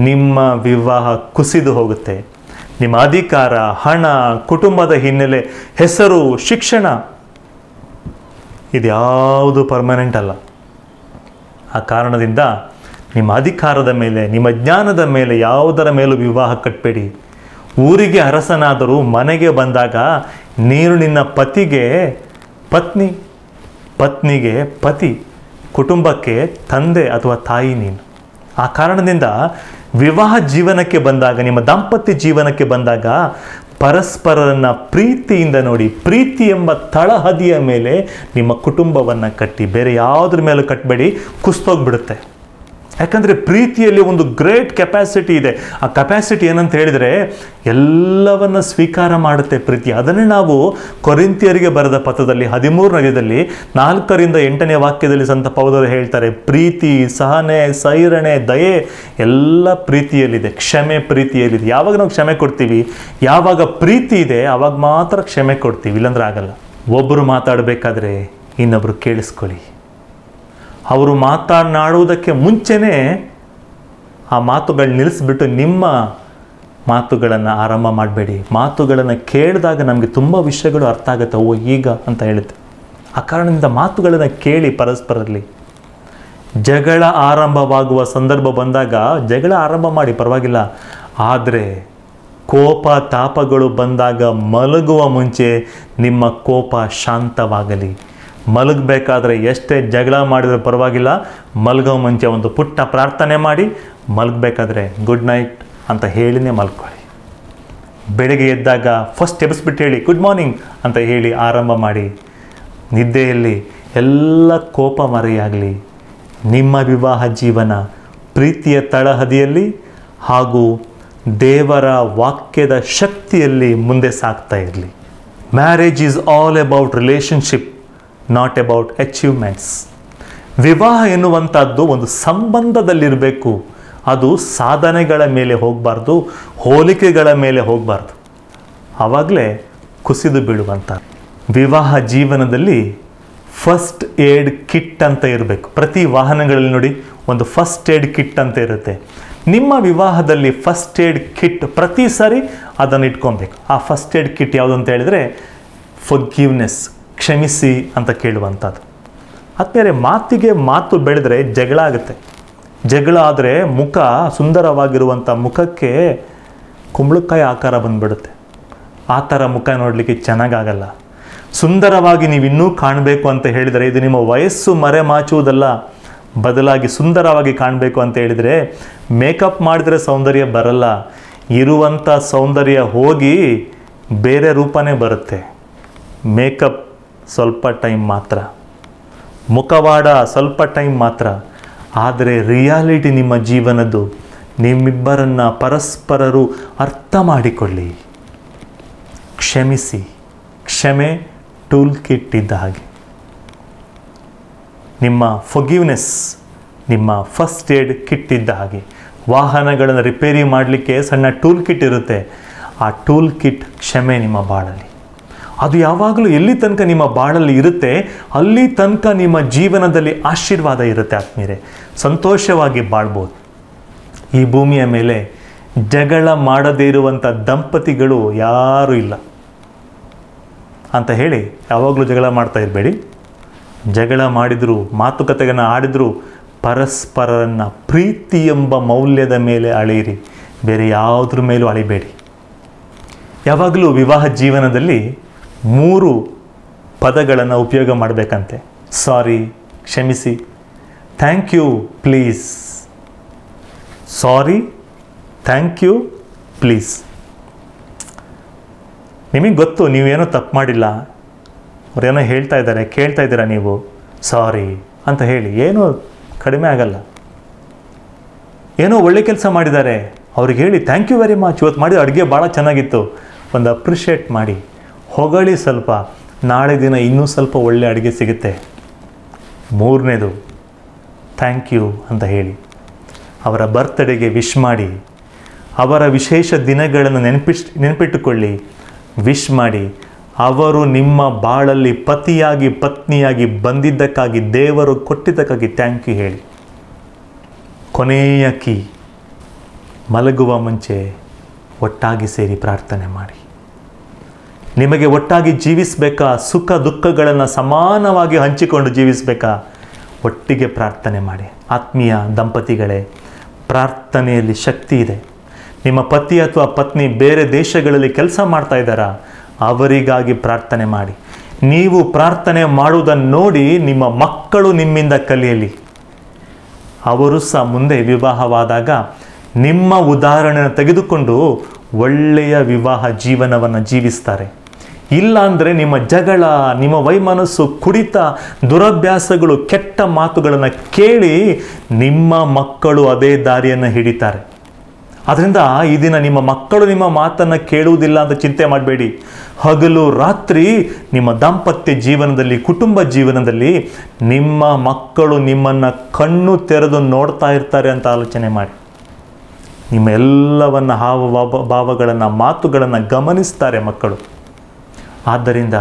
ನಿಮ್ಮ ವಿವಾಹ ಕುಸಿದು ಹೋಗುತ್ತೆ. ನಿಮ್ಮ ಅಧಿಕಾರ, ಹಣ, ಕುಟುಂಬದ ಹಿನ್ನೆಲೆ, ಹೆಸರು, ಶಿಕ್ಷಣ, ಇದ್ಯಾವುದು ಪರ್ಮನೆಂಟ್ ಅಲ್ಲ. ಆ ಕಾರಣದಿಂದ ನಿಮ್ಮ ಅಧಿಕಾರದ ಮೇಲೆ, ನಿಮ್ಮ ಜ್ಞಾನದ ಮೇಲೆ, ಯಾವುದರ ಮೇಲೂ ವಿವಾಹ ಕಟ್ಟಬೇಡಿ. ಊರಿಗೆ ಅರಸನಾದರೂ ಮನೆಗೆ ಬಂದಾಗ ನೀನು ನಿನ್ನ ಪತಿಗೆ ಪತ್ನಿ, ಪತ್ನಿಗೆ ಪತಿ, ಕುಟುಂಬಕ್ಕೆ ತಂದೆ ಅಥವಾ ತಾಯಿ ನೀನು. ಆ ಕಾರಣದಿಂದ ವಿವಾಹ ಜೀವನಕ್ಕೆ ಬಂದಾಗ, ನಿಮ್ಮ ದಾಂಪತ್ಯ ಜೀವನಕ್ಕೆ ಬಂದಾಗ ಪರಸ್ಪರರನ್ನು ಪ್ರೀತಿಯಿಂದ ನೋಡಿ. ಪ್ರೀತಿ ಎಂಬ ತಳಹದಿಯ ಮೇಲೆ ನಿಮ್ಮ ಕುಟುಂಬವನ್ನು ಕಟ್ಟಿ, ಬೇರೆ ಯಾವುದ್ರ ಮೇಲೂ ಕಟ್ಟಬೇಡಿ, ಕುಸ್ತೋಗ್ಬಿಡುತ್ತೆ. ಯಾಕಂದರೆ ಪ್ರೀತಿಯಲ್ಲಿ ಒಂದು ಗ್ರೇಟ್ ಕೆಪಾಸಿಟಿ ಇದೆ. ಆ ಕೆಪಾಸಿಟಿ ಏನಂತ ಹೇಳಿದರೆ ಎಲ್ಲವನ್ನ ಸ್ವೀಕಾರ ಮಾಡುತ್ತೆ ಪ್ರೀತಿ. ಅದನ್ನೇ ನಾವು ಕೊರಿಂಥಿಯರಿಗೆ ಬರೆದ ಪತ್ರದಲ್ಲಿ 13ನೇದಲ್ಲಿ 4ರಿಂದ 8ನೇ ವಾಕ್ಯದಲ್ಲಿ ಸಂತ ಪೌಲರು ಹೇಳ್ತಾರೆ, ಪ್ರೀತಿ, ಸಹನೆ, ಸೈರಣೆ, ದಯೆ ಎಲ್ಲ ಪ್ರೀತಿಯಲ್ಲಿದೆ. ಕ್ಷಮೆ ಪ್ರೀತಿಯಲ್ಲಿದೆ. ಯಾವಾಗ ನಾವು ಕ್ಷಮೆ ಕೊಡ್ತೀವಿ, ಯಾವಾಗ ಪ್ರೀತಿ ಇದೆ, ಆವಾಗ ಮಾತ್ರ ಕ್ಷಮೆ ಕೊಡ್ತೀವಿ, ಇಲ್ಲಾಂದ್ರೆ ಆಗಲ್ಲ. ಒಬ್ಬರು ಮಾತಾಡಬೇಕಾದ್ರೆ ಇನ್ನೊಬ್ಬರು ಕೇಳಿಸ್ಕೊಳ್ಳಿ. ಅವರು ಮಾತನಾಡುವುದಕ್ಕೆ ಮುಂಚೆನೇ ಆ ಮಾತುಗಳು ನಿಲ್ಲಿಸ್ಬಿಟ್ಟು ನಿಮ್ಮ ಮಾತುಗಳನ್ನು ಆರಂಭ ಮಾಡಬೇಡಿ. ಮಾತುಗಳನ್ನು ಕೇಳಿದಾಗ ನಮಗೆ ತುಂಬ ವಿಷಯಗಳು ಅರ್ಥ ಆಗುತ್ತೆ. ಓ ಈಗ ಅಂತ ಹೇಳುತ್ತೆ. ಆ ಕಾರಣದಿಂದ ಮಾತುಗಳನ್ನು ಕೇಳಿ ಪರಸ್ಪರರಲ್ಲಿ. ಜಗಳ ಆರಂಭವಾಗುವ ಸಂದರ್ಭ ಬಂದಾಗ ಜಗಳ ಆರಂಭ ಮಾಡಿ, ಪರವಾಗಿಲ್ಲ. ಆದರೆ ಕೋಪ ತಾಪಗಳು ಬಂದಾಗ ಮಲಗುವ ಮುಂಚೆ ನಿಮ್ಮ ಕೋಪ ಶಾಂತವಾಗಲಿ. ಮಲಗಬೇಕಾದ್ರೆ ಎಷ್ಟೇ ಜಗಳ ಮಾಡಿದರೂ ಪರವಾಗಿಲ್ಲ, ಮಲಗೋ ಮುಂಚೆ ಒಂದು ಪುಟ್ಟ ಪ್ರಾರ್ಥನೆ ಮಾಡಿ ಮಲಗಬೇಕಾದ್ರೆ ಗುಡ್ ನೈಟ್ ಅಂತ ಹೇಳಿನೇ ಮಲ್ಕೊಳ್ಳಿ. ಬೆಳಗ್ಗೆ ಎದ್ದಾಗ ಫಸ್ಟ್ ಎಬ್ಬಿಸ್ಬಿಟ್ಟು ಹೇಳಿ ಗುಡ್ ಮಾರ್ನಿಂಗ್ ಅಂತ ಹೇಳಿ ಆರಂಭ ಮಾಡಿ. ನಿದ್ದೆಯಲ್ಲಿ ಎಲ್ಲ ಕೋಪ ಮರೆಯಾಗಲಿ. ನಿಮ್ಮ ವಿವಾಹ ಜೀವನ ಪ್ರೀತಿಯ ತಳಹದಿಯಲ್ಲಿ ಹಾಗೂ ದೇವರ ವಾಕ್ಯದ ಶಕ್ತಿಯಲ್ಲಿ ಮುಂದೆ ಸಾಗ್ತಾ ಇರಲಿ. Marriage is all about relationship, not about achievements. ವಿವಾಹ ಎನ್ನುವಂಥದ್ದು ಒಂದು ಸಂಬಂಧದಲ್ಲಿರಬೇಕು. ಅದು ಸಾಧನೆಗಳ ಮೇಲೆ ಹೋಗಬಾರ್ದು, ಹೋಲಿಕೆಗಳ ಮೇಲೆ ಹೋಗಬಾರ್ದು. ಆವಾಗಲೇ ಕುಸಿದು ಬೀಳುವಂಥ. ವಿವಾಹ ಜೀವನದಲ್ಲಿ ಫಸ್ಟ್ ಏಡ್ ಕಿಟ್ ಅಂತ ಇರಬೇಕು. ಪ್ರತಿ ವಾಹನಗಳಲ್ಲಿ ನೋಡಿ ಒಂದು ಫಸ್ಟ್ ಏಡ್ ಕಿಟ್ ಅಂತ ಇರುತ್ತೆ. ನಿಮ್ಮ ವಿವಾಹದಲ್ಲಿ ಫಸ್ಟ್ ಏಡ್ ಕಿಟ್ ಪ್ರತಿ ಸಾರಿ ಅದನ್ನು ಇಟ್ಕೊಬೇಕು. ಆ ಫಸ್ಟ್ ಏಡ್ ಕಿಟ್ ಯಾವುದು ಅಂತ ಹೇಳಿದರೆ ಫರ್ಗಿವ್ನೆಸ್, ಕ್ಷಮಿಸಿ ಅಂತ ಕೇಳುವಂಥದ್ದು. ಆದ್ಮೇಲೆ ಮಾತಿಗೆ ಮಾತು ಬೆಳೆದರೆ ಜಗಳ ಆಗುತ್ತೆ. ಜಗಳ ಆದರೆ ಮುಖ, ಸುಂದರವಾಗಿರುವಂಥ ಮುಖಕ್ಕೆ ಕುಂಬಳಕಾಯಿ ಆಕಾರ ಬಂದುಬಿಡುತ್ತೆ. ಆ ಥರ ಮುಖ ನೋಡಲಿಕ್ಕೆ ಚೆನ್ನಾಗಾಗಲ್ಲ. ಸುಂದರವಾಗಿ ನೀವು ಇನ್ನೂ ಕಾಣಬೇಕು ಅಂತ ಹೇಳಿದರೆ ಇದು ನಿಮ್ಮ ವಯಸ್ಸು ಮರೆಮಾಚುವುದಲ್ಲ, ಬದಲಾಗಿ ಸುಂದರವಾಗಿ ಕಾಣಬೇಕು ಅಂತ ಹೇಳಿದರೆ ಮೇಕಪ್ ಮಾಡಿದರೆ ಸೌಂದರ್ಯ ಬರಲ್ಲ. ಇರುವಂಥ ಸೌಂದರ್ಯ ಹೋಗಿ ಬೇರೆ ರೂಪನೇ ಬರುತ್ತೆ. ಮೇಕಪ್ ಸ್ವಲ್ಪ ಟೈಮ್ ಮಾತ್ರ, ಮುಖವಾಡ ಸ್ವಲ್ಪ ಟೈಮ್ ಮಾತ್ರ. ಆದರೆ ರಿಯಾಲಿಟಿ ನಿಮ್ಮ ಜೀವನದ್ದು. ನಿಮ್ಮಿಬ್ಬರನ್ನು ಪರಸ್ಪರರು ಅರ್ಥ ಮಾಡಿಕೊಳ್ಳಿ, ಕ್ಷಮಿಸಿ. ಕ್ಷಮೆ ಟೂಲ್ ಕಿಟ್ ಇದ್ದ ಹಾಗೆ. ನಿಮ್ಮ ಫರ್ಗಿವ್ನೆಸ್ ನಿಮ್ಮ ಫಸ್ಟ್ ಏಡ್ ಕಿಟ್ ಇದ್ದ ಹಾಗೆ. ವಾಹನಗಳನ್ನು ರಿಪೇರಿ ಮಾಡಲಿಕ್ಕೆ ಸಣ್ಣ ಟೂಲ್ ಕಿಟ್ ಇರುತ್ತೆ. ಆ ಟೂಲ್ ಕಿಟ್ ಕ್ಷಮೆ ನಿಮ್ಮ ಬಾಳಲ್ಲಿ. ಅದು ಯಾವಾಗಲೂ ಎಲ್ಲಿ ತನಕ ನಿಮ್ಮ ಬಾಳಲ್ಲಿ ಇರುತ್ತೆ ಅಲ್ಲಿ ತನಕ ನಿಮ್ಮ ಜೀವನದಲ್ಲಿ ಆಶೀರ್ವಾದ ಇರುತ್ತೆ. ಆತ್ಮೀಯರೇ, ಸಂತೋಷವಾಗಿ ಬಾಳ್ಬೋದು. ಈ ಭೂಮಿಯ ಮೇಲೆ ಜಗಳ ಮಾಡದೇ ಇರುವಂಥ ದಂಪತಿಗಳು ಯಾರೂ ಇಲ್ಲ ಅಂತ ಹೇಳಿ ಯಾವಾಗಲೂ ಜಗಳ ಮಾಡ್ತಾ ಇರಬೇಡಿ. ಜಗಳ ಮಾಡಿದರೂ, ಮಾತುಕತೆಗಳನ್ನು ಆಡಿದರೂ ಪರಸ್ಪರರನ್ನು ಪ್ರೀತಿ ಎಂಬ ಮೌಲ್ಯದ ಮೇಲೆ ಅಳೆಯಿರಿ, ಬೇರೆ ಯಾವುದ್ರ ಮೇಲೂ ಅಳಿಬೇಡಿ. ಯಾವಾಗಲೂ ವಿವಾಹ ಜೀವನದಲ್ಲಿ 3 ಪದಗಳನ್ನು ಉಪಯೋಗ ಮಾಡಬೇಕಂತೆ. ಸಾರಿ, ಕ್ಷಮಿಸಿ. Thank you, please. Sorry, thank you, please. ನಿಮಗೆ ಗೊತ್ತು ನೀವೇನೋ ತಪ್ಪು ಮಾಡಿಲ್ಲ, ಅವರೇನೋ ಹೇಳ್ತಾ ಇದ್ದಾರೆ, ಕೇಳ್ತಾ ಇದ್ದೀರಾ ನೀವು, ಸಾರಿ ಅಂತ ಹೇಳಿ ಏನೂ ಕಡಿಮೆ ಆಗಲ್ಲ. ಏನೋ ಒಳ್ಳೆ ಕೆಲಸ ಮಾಡಿದ್ದಾರೆ, ಅವ್ರಿಗೆ ಹೇಳಿ ಥ್ಯಾಂಕ್ ಯು ವೆರಿ ಮಚ್, ಇವತ್ತು ಮಾಡಿದ ಅಡುಗೆ ಭಾಳ ಚೆನ್ನಾಗಿತ್ತು, ಒಂದು ಅಪ್ರಿಷಿಯೇಟ್ ಮಾಡಿ, ಹೊಗಳಿ ಸ್ವಲ್ಪ, ನಾಳೆ ದಿನ ಇನ್ನೂ ಸ್ವಲ್ಪ ಒಳ್ಳೆ ಅಡುಗೆ ಸಿಗುತ್ತೆ. 3ನೇದು ಥ್ಯಾಂಕ್ ಯು ಅಂತ ಹೇಳಿ. ಅವರ ಬರ್ತ್ಡೇಗೆ ವಿಶ್ ಮಾಡಿ, ಅವರ ವಿಶೇಷ ದಿನಗಳನ್ನು ನೆನಪಿಟ್ಟುಕೊಳ್ಳಿ, ವಿಶ್ ಮಾಡಿ. ಅವರು ನಿಮ್ಮ ಬಾಳಲ್ಲಿ ಪತಿಯಾಗಿ ಪತ್ನಿಯಾಗಿ ಬಂದಿದ್ದಕ್ಕಾಗಿ, ದೇವರು ಕೊಟ್ಟಿದ್ದಕ್ಕಾಗಿ ಥ್ಯಾಂಕ್ ಯು ಹೇಳಿ. ಕೊನೆಯ ಕೀ, ಮಲಗುವ ಮುಂಚೆ ಒಟ್ಟಾಗಿ ಸೇರಿ ಪ್ರಾರ್ಥನೆ ಮಾಡಿ. ನಿಮಗೆ ಒಟ್ಟಾಗಿ ಜೀವಿಸಬೇಕಾ? ಸುಖ ದುಃಖಗಳನ್ನು ಸಮಾನವಾಗಿ ಹಂಚಿಕೊಂಡು ಜೀವಿಸಬೇಕಾ? ಒಟ್ಟಿಗೆ ಪ್ರಾರ್ಥನೆ ಮಾಡಿ. ಆತ್ಮೀಯ ದಂಪತಿಗಳೇ, ಪ್ರಾರ್ಥನೆಯಲ್ಲಿ ಶಕ್ತಿ ಇದೆ. ನಿಮ್ಮ ಪತಿ ಅಥವಾ ಪತ್ನಿ ಬೇರೆ ದೇಶಗಳಲ್ಲಿ ಕೆಲಸ ಮಾಡ್ತಾ ಇದ್ದಾರಾ? ಅವರಿಗಾಗಿ ಪ್ರಾರ್ಥನೆ ಮಾಡಿ. ನೀವು ಪ್ರಾರ್ಥನೆ ಮಾಡುವುದನ್ನು ನೋಡಿ ನಿಮ್ಮ ಮಕ್ಕಳು ನಿಮ್ಮಿಂದ ಕಲಿಯಲಿ. ಅವರು ಸಹ ಮುಂದೆ ವಿವಾಹವಾದಾಗ ನಿಮ್ಮ ಉದಾಹರಣೆಯನ್ನು ತೆಗೆದುಕೊಂಡು ಒಳ್ಳೆಯ ವಿವಾಹ ಜೀವನವನ್ನು ಜೀವಿಸ್ತಾರೆ. ಇಲ್ಲ ಅಂದರೆ ನಿಮ್ಮ ಜಗಳ, ನಿಮ್ಮ ವೈಮನಸ್ಸು, ಕುಡಿತ, ದುರಭ್ಯಾಸಗಳು, ಕೆಟ್ಟ ಮಾತುಗಳನ್ನು ಕೇಳಿ ನಿಮ್ಮ ಮಕ್ಕಳು ಅದೇ ದಾರಿಯನ್ನು ಹಿಡಿತಾರೆ. ಅದರಿಂದ ಈ ದಿನ ನಿಮ್ಮ ಮಕ್ಕಳು ನಿಮ್ಮ ಮಾತನ್ನು ಕೇಳುವುದಿಲ್ಲ ಅಂತ ಚಿಂತೆ ಮಾಡಬೇಡಿ. ಹಗಲು ರಾತ್ರಿ ನಿಮ್ಮ ದಾಂಪತ್ಯ ಜೀವನದಲ್ಲಿ, ಕುಟುಂಬ ಜೀವನದಲ್ಲಿ ನಿಮ್ಮ ಮಕ್ಕಳು ನಿಮ್ಮನ್ನು ಕಣ್ಣು ತೆರೆದು ನೋಡ್ತಾ ಇರ್ತಾರೆ ಅಂತ ಆಲೋಚನೆ ಮಾಡಿ. ನಿಮ್ಮ ಎಲ್ಲವನ್ನು ಭಾವಗಳನ್ನು, ಮಾತುಗಳನ್ನು ಗಮನಿಸ್ತಾರೆ ಮಕ್ಕಳು. ಆದ್ದರಿಂದ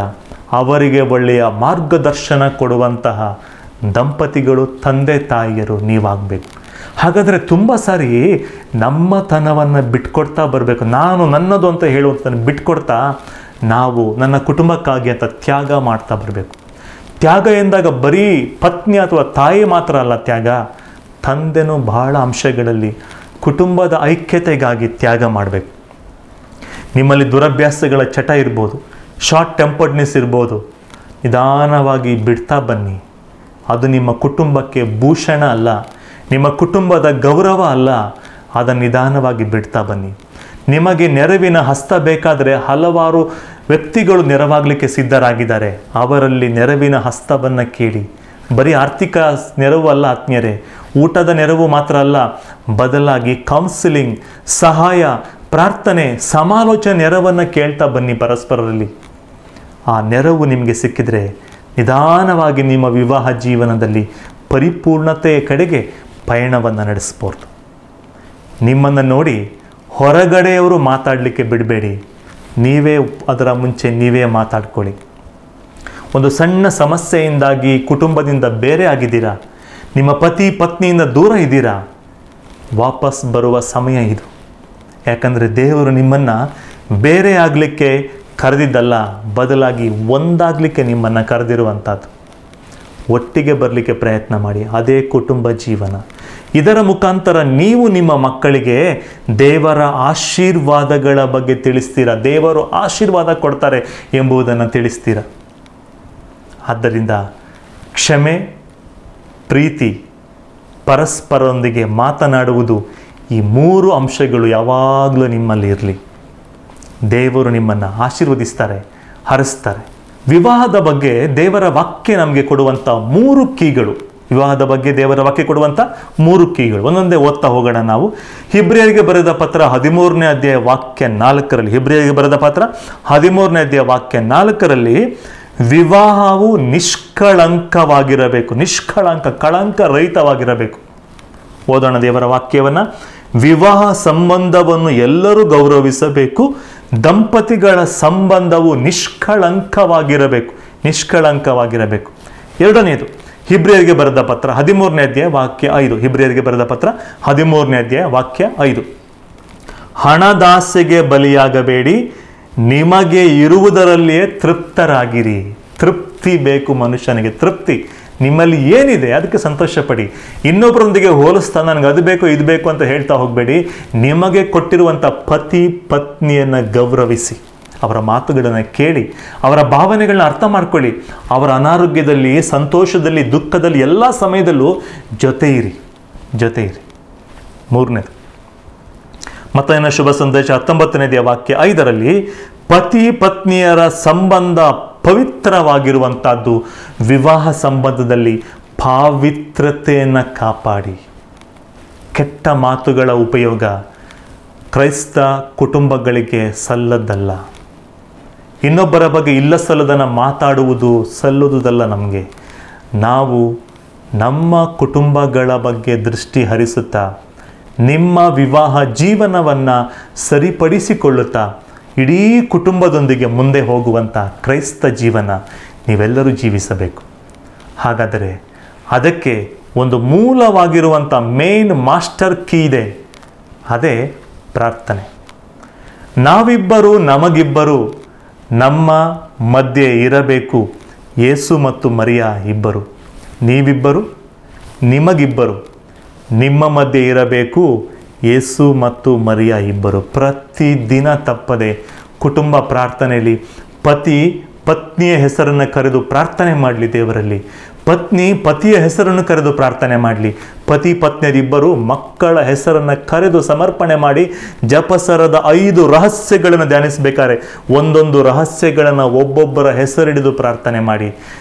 ಅವರಿಗೆ ಒಳ್ಳೆಯ ಮಾರ್ಗದರ್ಶನ ಕೊಡುವಂತಹ ದಂಪತಿಗಳು, ತಂದೆ ತಾಯಿಯರು ನೀವಾಗಬೇಕು. ಹಾಗಾದರೆ ತುಂಬ ಸಾರಿ ನಮ್ಮತನವನ್ನು ಬಿಟ್ಕೊಡ್ತಾ ಬರಬೇಕು. ನಾನು ನನ್ನದು ಅಂತ ಹೇಳುವಂಥದ್ದನ್ನು ಬಿಟ್ಕೊಡ್ತಾ ನಾವು ನನ್ನ ಕುಟುಂಬಕ್ಕಾಗಿ ಅಂತ ತ್ಯಾಗ ಮಾಡ್ತಾ ಬರಬೇಕು. ತ್ಯಾಗ ಎಂದಾಗ ಬರೀ ಪತ್ನಿ ಅಥವಾ ತಾಯಿ ಮಾತ್ರ ಅಲ್ಲ ತ್ಯಾಗ, ತಂದೆನೂ ಬಹಳ ಅಂಶಗಳಲ್ಲಿ ಕುಟುಂಬದ ಐಕ್ಯತೆಗಾಗಿ ತ್ಯಾಗ ಮಾಡಬೇಕು. ನಿಮ್ಮಲ್ಲಿ ದುರಭ್ಯಾಸಗಳ ಚಟ ಇರ್ಬೋದು, ಶಾರ್ಟ್ ಟೆಂಪರ್ಡ್ನೆಸ್ ಇರ್ಬೋದು, ನಿಧಾನವಾಗಿ ಬಿಡ್ತಾ ಬನ್ನಿ. ಅದು ನಿಮ್ಮ ಕುಟುಂಬಕ್ಕೆ ಭೂಷಣ ಅಲ್ಲ, ನಿಮ್ಮ ಕುಟುಂಬದ ಗೌರವ ಅಲ್ಲ. ಅದನ್ನು ನಿಧಾನವಾಗಿ ಬಿಡ್ತಾ ಬನ್ನಿ. ನಿಮಗೆ ನೆರವಿನ ಹಸ್ತ ಬೇಕಾದರೆ ಹಲವಾರು ವ್ಯಕ್ತಿಗಳು ನೆರವಾಗಲಿಕ್ಕೆ ಸಿದ್ಧರಾಗಿದ್ದಾರೆ. ಅವರಲ್ಲಿ ನೆರವಿನ ಹಸ್ತವನ್ನು ಕೇಳಿ. ಬರೀ ಆರ್ಥಿಕ ನೆರವು ಅಲ್ಲ ಆತ್ಮೀಯರೇ, ಊಟದ ನೆರವು ಮಾತ್ರ ಅಲ್ಲ, ಬದಲಾಗಿ ಕೌನ್ಸಿಲಿಂಗ್, ಸಹಾಯ, ಪ್ರಾರ್ಥನೆ, ಸಮಾಲೋಚನೆ ನೆರವನ್ನು ಕೇಳ್ತಾ ಬನ್ನಿ ಪರಸ್ಪರರಲ್ಲಿ. ಆ ನೆರವು ನಿಮಗೆ ಸಿಕ್ಕಿದರೆ ನಿಧಾನವಾಗಿ ನಿಮ್ಮ ವಿವಾಹ ಜೀವನದಲ್ಲಿ ಪರಿಪೂರ್ಣತೆಯ ಕಡೆಗೆ ಪಯಣವನ್ನು ನಡೆಸ್ಬೋದು. ನಿಮ್ಮನ್ನು ನೋಡಿ ಹೊರಗಡೆಯವರು ಮಾತಾಡಲಿಕ್ಕೆ ಬಿಡಬೇಡಿ, ನೀವೇ ಅದರ ಮುಂಚೆ ನೀವೇ ಮಾತಾಡ್ಕೊಳ್ಳಿ. ಒಂದು ಸಣ್ಣ ಸಮಸ್ಯೆಯಿಂದಾಗಿ ಕುಟುಂಬದಿಂದ ಬೇರೆ ಆಗಿದ್ದೀರಾ, ನಿಮ್ಮ ಪತಿ ಪತ್ನಿಯಿಂದ ದೂರ ಇದ್ದೀರಾ, ವಾಪಸ್ ಬರುವ ಸಮಯ ಇದು. ಯಾಕಂದರೆ ದೇವರು ನಿಮ್ಮನ್ನು ಬೇರೆ ಆಗಲಿಕ್ಕೆ ಕರೆದಿದ್ದಲ್ಲ, ಬದಲಾಗಿ ಒಂದಾಗಲಿಕ್ಕೆ ನಿಮ್ಮನ್ನು ಕರೆದಿರುವಂಥದ್ದು. ಒಟ್ಟಿಗೆ ಬರಲಿಕ್ಕೆ ಪ್ರಯತ್ನ ಮಾಡಿ. ಅದೇ ಕುಟುಂಬ ಜೀವನ. ಇದರ ಮುಖಾಂತರ ನೀವು ನಿಮ್ಮ ಮಕ್ಕಳಿಗೆ ದೇವರ ಆಶೀರ್ವಾದಗಳ ಬಗ್ಗೆ ತಿಳಿಸ್ತೀರಾ, ದೇವರು ಆಶೀರ್ವಾದ ಕೊಡ್ತಾರೆ ಎಂಬುದನ್ನು ತಿಳಿಸ್ತೀರಾ. ಆದ್ದರಿಂದ ಕ್ಷಮೆ, ಪ್ರೀತಿ, ಪರಸ್ಪರರೊಂದಿಗೆ ಮಾತನಾಡುವುದು, ಈ 3 ಅಂಶಗಳು ಯಾವಾಗಲೂ ನಿಮ್ಮಲ್ಲಿ ಇರಲಿ. ದೇವರು ನಿಮ್ಮನ್ನು ಆಶೀರ್ವದಿಸ್ತಾರೆ, ಹರಿಸ್ತಾರೆ. ವಿವಾಹದ ಬಗ್ಗೆ ದೇವರ ವಾಕ್ಯ ನಮಗೆ ಕೊಡುವಂಥ 3 ಕೀಗಳು. ವಿವಾಹದ ಬಗ್ಗೆ ದೇವರ ವಾಕ್ಯ ಕೊಡುವಂಥ 3 ಕೀಗಳು. ಒಂದೊಂದೇ ಓದ್ತಾ ಹೋಗೋಣ ನಾವು. ಹಿಬ್ರಿಯರಿಗೆ ಬರೆದ ಪತ್ರ 13ನೇ ಅಧ್ಯಾಯ ವಾಕ್ಯ 4ರಲ್ಲಿ, ಹಿಬ್ರಿಯರಿಗೆ ಬರೆದ ಪತ್ರ 13ನೇ ಅಧ್ಯಾಯ ವಾಕ್ಯ 4ರಲ್ಲಿ, ವಿವಾಹವು ನಿಷ್ಕಳಂಕವಾಗಿರಬೇಕು. ಕಳಂಕ ರಹಿತವಾಗಿರಬೇಕು. ಓದೋಣ ದೇವರ ವಾಕ್ಯವನ್ನು. ವಿವಾಹ ಸಂಬಂಧವನ್ನು ಎಲ್ಲರೂ ಗೌರವಿಸಬೇಕು. ದಂಪತಿಗಳ ಸಂಬಂಧವು ನಿಷ್ಕಳಂಕವಾಗಿರಬೇಕು. ಎರಡನೆಯದು, ಹಿಬ್ರಿಯರಿಗೆ ಬರೆದ ಪತ್ರ 13ನೇ ಅಧ್ಯಾಯ ವಾಕ್ಯ 5. ಹಿಬ್ರಿಯರಿಗೆ ಬರೆದ ಪತ್ರ 13ನೇ ಅಧ್ಯಾಯ ವಾಕ್ಯ 5. ಹಣದಾಸೆಗೆ ಬಲಿಯಾಗಬೇಡಿ, ನಿಮಗೆ ಇರುವುದರಲ್ಲಿಯೇ ತೃಪ್ತರಾಗಿರಿ. ತೃಪ್ತಿ ಬೇಕು ಮನುಷ್ಯನಿಗೆ. ತೃಪ್ತಿ ನಿಮ್ಮಲ್ಲಿ ಏನಿದೆ ಅದಕ್ಕೆ ಸಂತೋಷಪಡಿ. ಇನ್ನೊಬ್ಬರೊಂದಿಗೆ ಹೋಲಿಸ್ತಾ ನನಗೆ ಅದು ಬೇಕು ಇದು ಬೇಕು ಅಂತ ಹೇಳ್ತಾ ಹೋಗಬೇಡಿ. ನಿಮಗೆ ಕೊಟ್ಟಿರುವಂಥ ಪತಿ ಪತ್ನಿಯನ್ನು ಗೌರವಿಸಿ, ಅವರ ಮಾತುಗಳನ್ನು ಕೇಳಿ, ಅವರ ಭಾವನೆಗಳನ್ನ ಅರ್ಥ ಮಾಡ್ಕೊಳ್ಳಿ. ಅವರ ಅನಾರೋಗ್ಯದಲ್ಲಿ, ಸಂತೋಷದಲ್ಲಿ, ದುಃಖದಲ್ಲಿ ಎಲ್ಲ ಸಮಯದಲ್ಲೂ ಜೊತೆ ಇರಿ. ಮೂರನೇದು, ಮತ್ತಾಯನ ಶುಭ ಸಂದೇಶ 19ನೇ ವಾಕ್ಯ 5ರಲ್ಲಿ, ಪತಿ ಪತ್ನಿಯರ ಸಂಬಂಧ ಪವಿತ್ರವಾಗಿರುವಂಥದ್ದು. ವಿವಾಹ ಸಂಬಂಧದಲ್ಲಿ ಪಾವಿತ್ರತೆಯನ್ನು ಕಾಪಾಡಿ. ಕೆಟ್ಟ ಮಾತುಗಳ ಉಪಯೋಗ ಕ್ರೈಸ್ತ ಕುಟುಂಬಗಳಿಗೆ ಸಲ್ಲದಲ್ಲ. ಇನ್ನೊಬ್ಬರ ಬಗ್ಗೆ ಇಲ್ಲ ಸಲ್ಲದನ್ನು ಮಾತಾಡುವುದು ಸಲ್ಲುವುದಲ್ಲ ನಮಗೆ. ನಾವು ನಮ್ಮ ಕುಟುಂಬಗಳ ಬಗ್ಗೆ ದೃಷ್ಟಿ ಹರಿಸುತ್ತಾ, ನಿಮ್ಮ ವಿವಾಹ ಜೀವನವನ್ನು ಸರಿಪಡಿಸಿಕೊಳ್ಳುತ್ತಾ, ಇಡೀ ಕುಟುಂಬದೊಂದಿಗೆ ಮುಂದೆ ಹೋಗುವಂಥ ಕ್ರೈಸ್ತ ಜೀವನ ನೀವೆಲ್ಲರೂ ಜೀವಿಸಬೇಕು. ಹಾಗಾದರೆ ಅದಕ್ಕೆ ಒಂದು ಮೂಲವಾಗಿರುವಂಥ ಮೇನ್ ಮಾಸ್ಟರ್ ಕೀ ಇದೆ, ಅದೇ ಪ್ರಾರ್ಥನೆ. ನಾವಿಬ್ಬರು ನಮಗಿಬ್ಬರು, ನಮ್ಮ ಮಧ್ಯೆ ಇರಬೇಕು ಯೇಸು ಮತ್ತು ಮರಿಯ ಇಬ್ಬರು. ನೀವಿಬ್ಬರು ನಿಮಗಿಬ್ಬರು, ನಿಮ್ಮ ಮಧ್ಯೆ ಇರಬೇಕು ಯೇಸು ಮತ್ತು ಮರಿಯ ಇಬ್ಬರು. ಪ್ರತಿದಿನ ತಪ್ಪದೆ ಕುಟುಂಬ ಪ್ರಾರ್ಥನೆಯಲ್ಲಿ ಪತಿ ಪತ್ನಿಯ ಹೆಸರನ್ನು ಕರೆದು ಪ್ರಾರ್ಥನೆ ಮಾಡಲಿ. ದೇವರಲ್ಲಿ ಪತ್ನಿ ಪತಿಯ ಹೆಸರನ್ನು ಕರೆದು ಪ್ರಾರ್ಥನೆ ಮಾಡಲಿ. ಪತಿ ಪತ್ನಿಯರಿಬ್ಬರು ಮಕ್ಕಳ ಹೆಸರನ್ನು ಕರೆದು ಸಮರ್ಪಣೆ ಮಾಡಿ ಜಪಸರದ 5 ರಹಸ್ಯಗಳನ್ನು ಧ್ಯಾನಿಸಬೇಕಾದ್ರೆ ಒಂದೊಂದು ರಹಸ್ಯಗಳನ್ನು ಒಬ್ಬೊಬ್ಬರ ಹೆಸರಿಡಿದು ಪ್ರಾರ್ಥನೆ ಮಾಡಿ.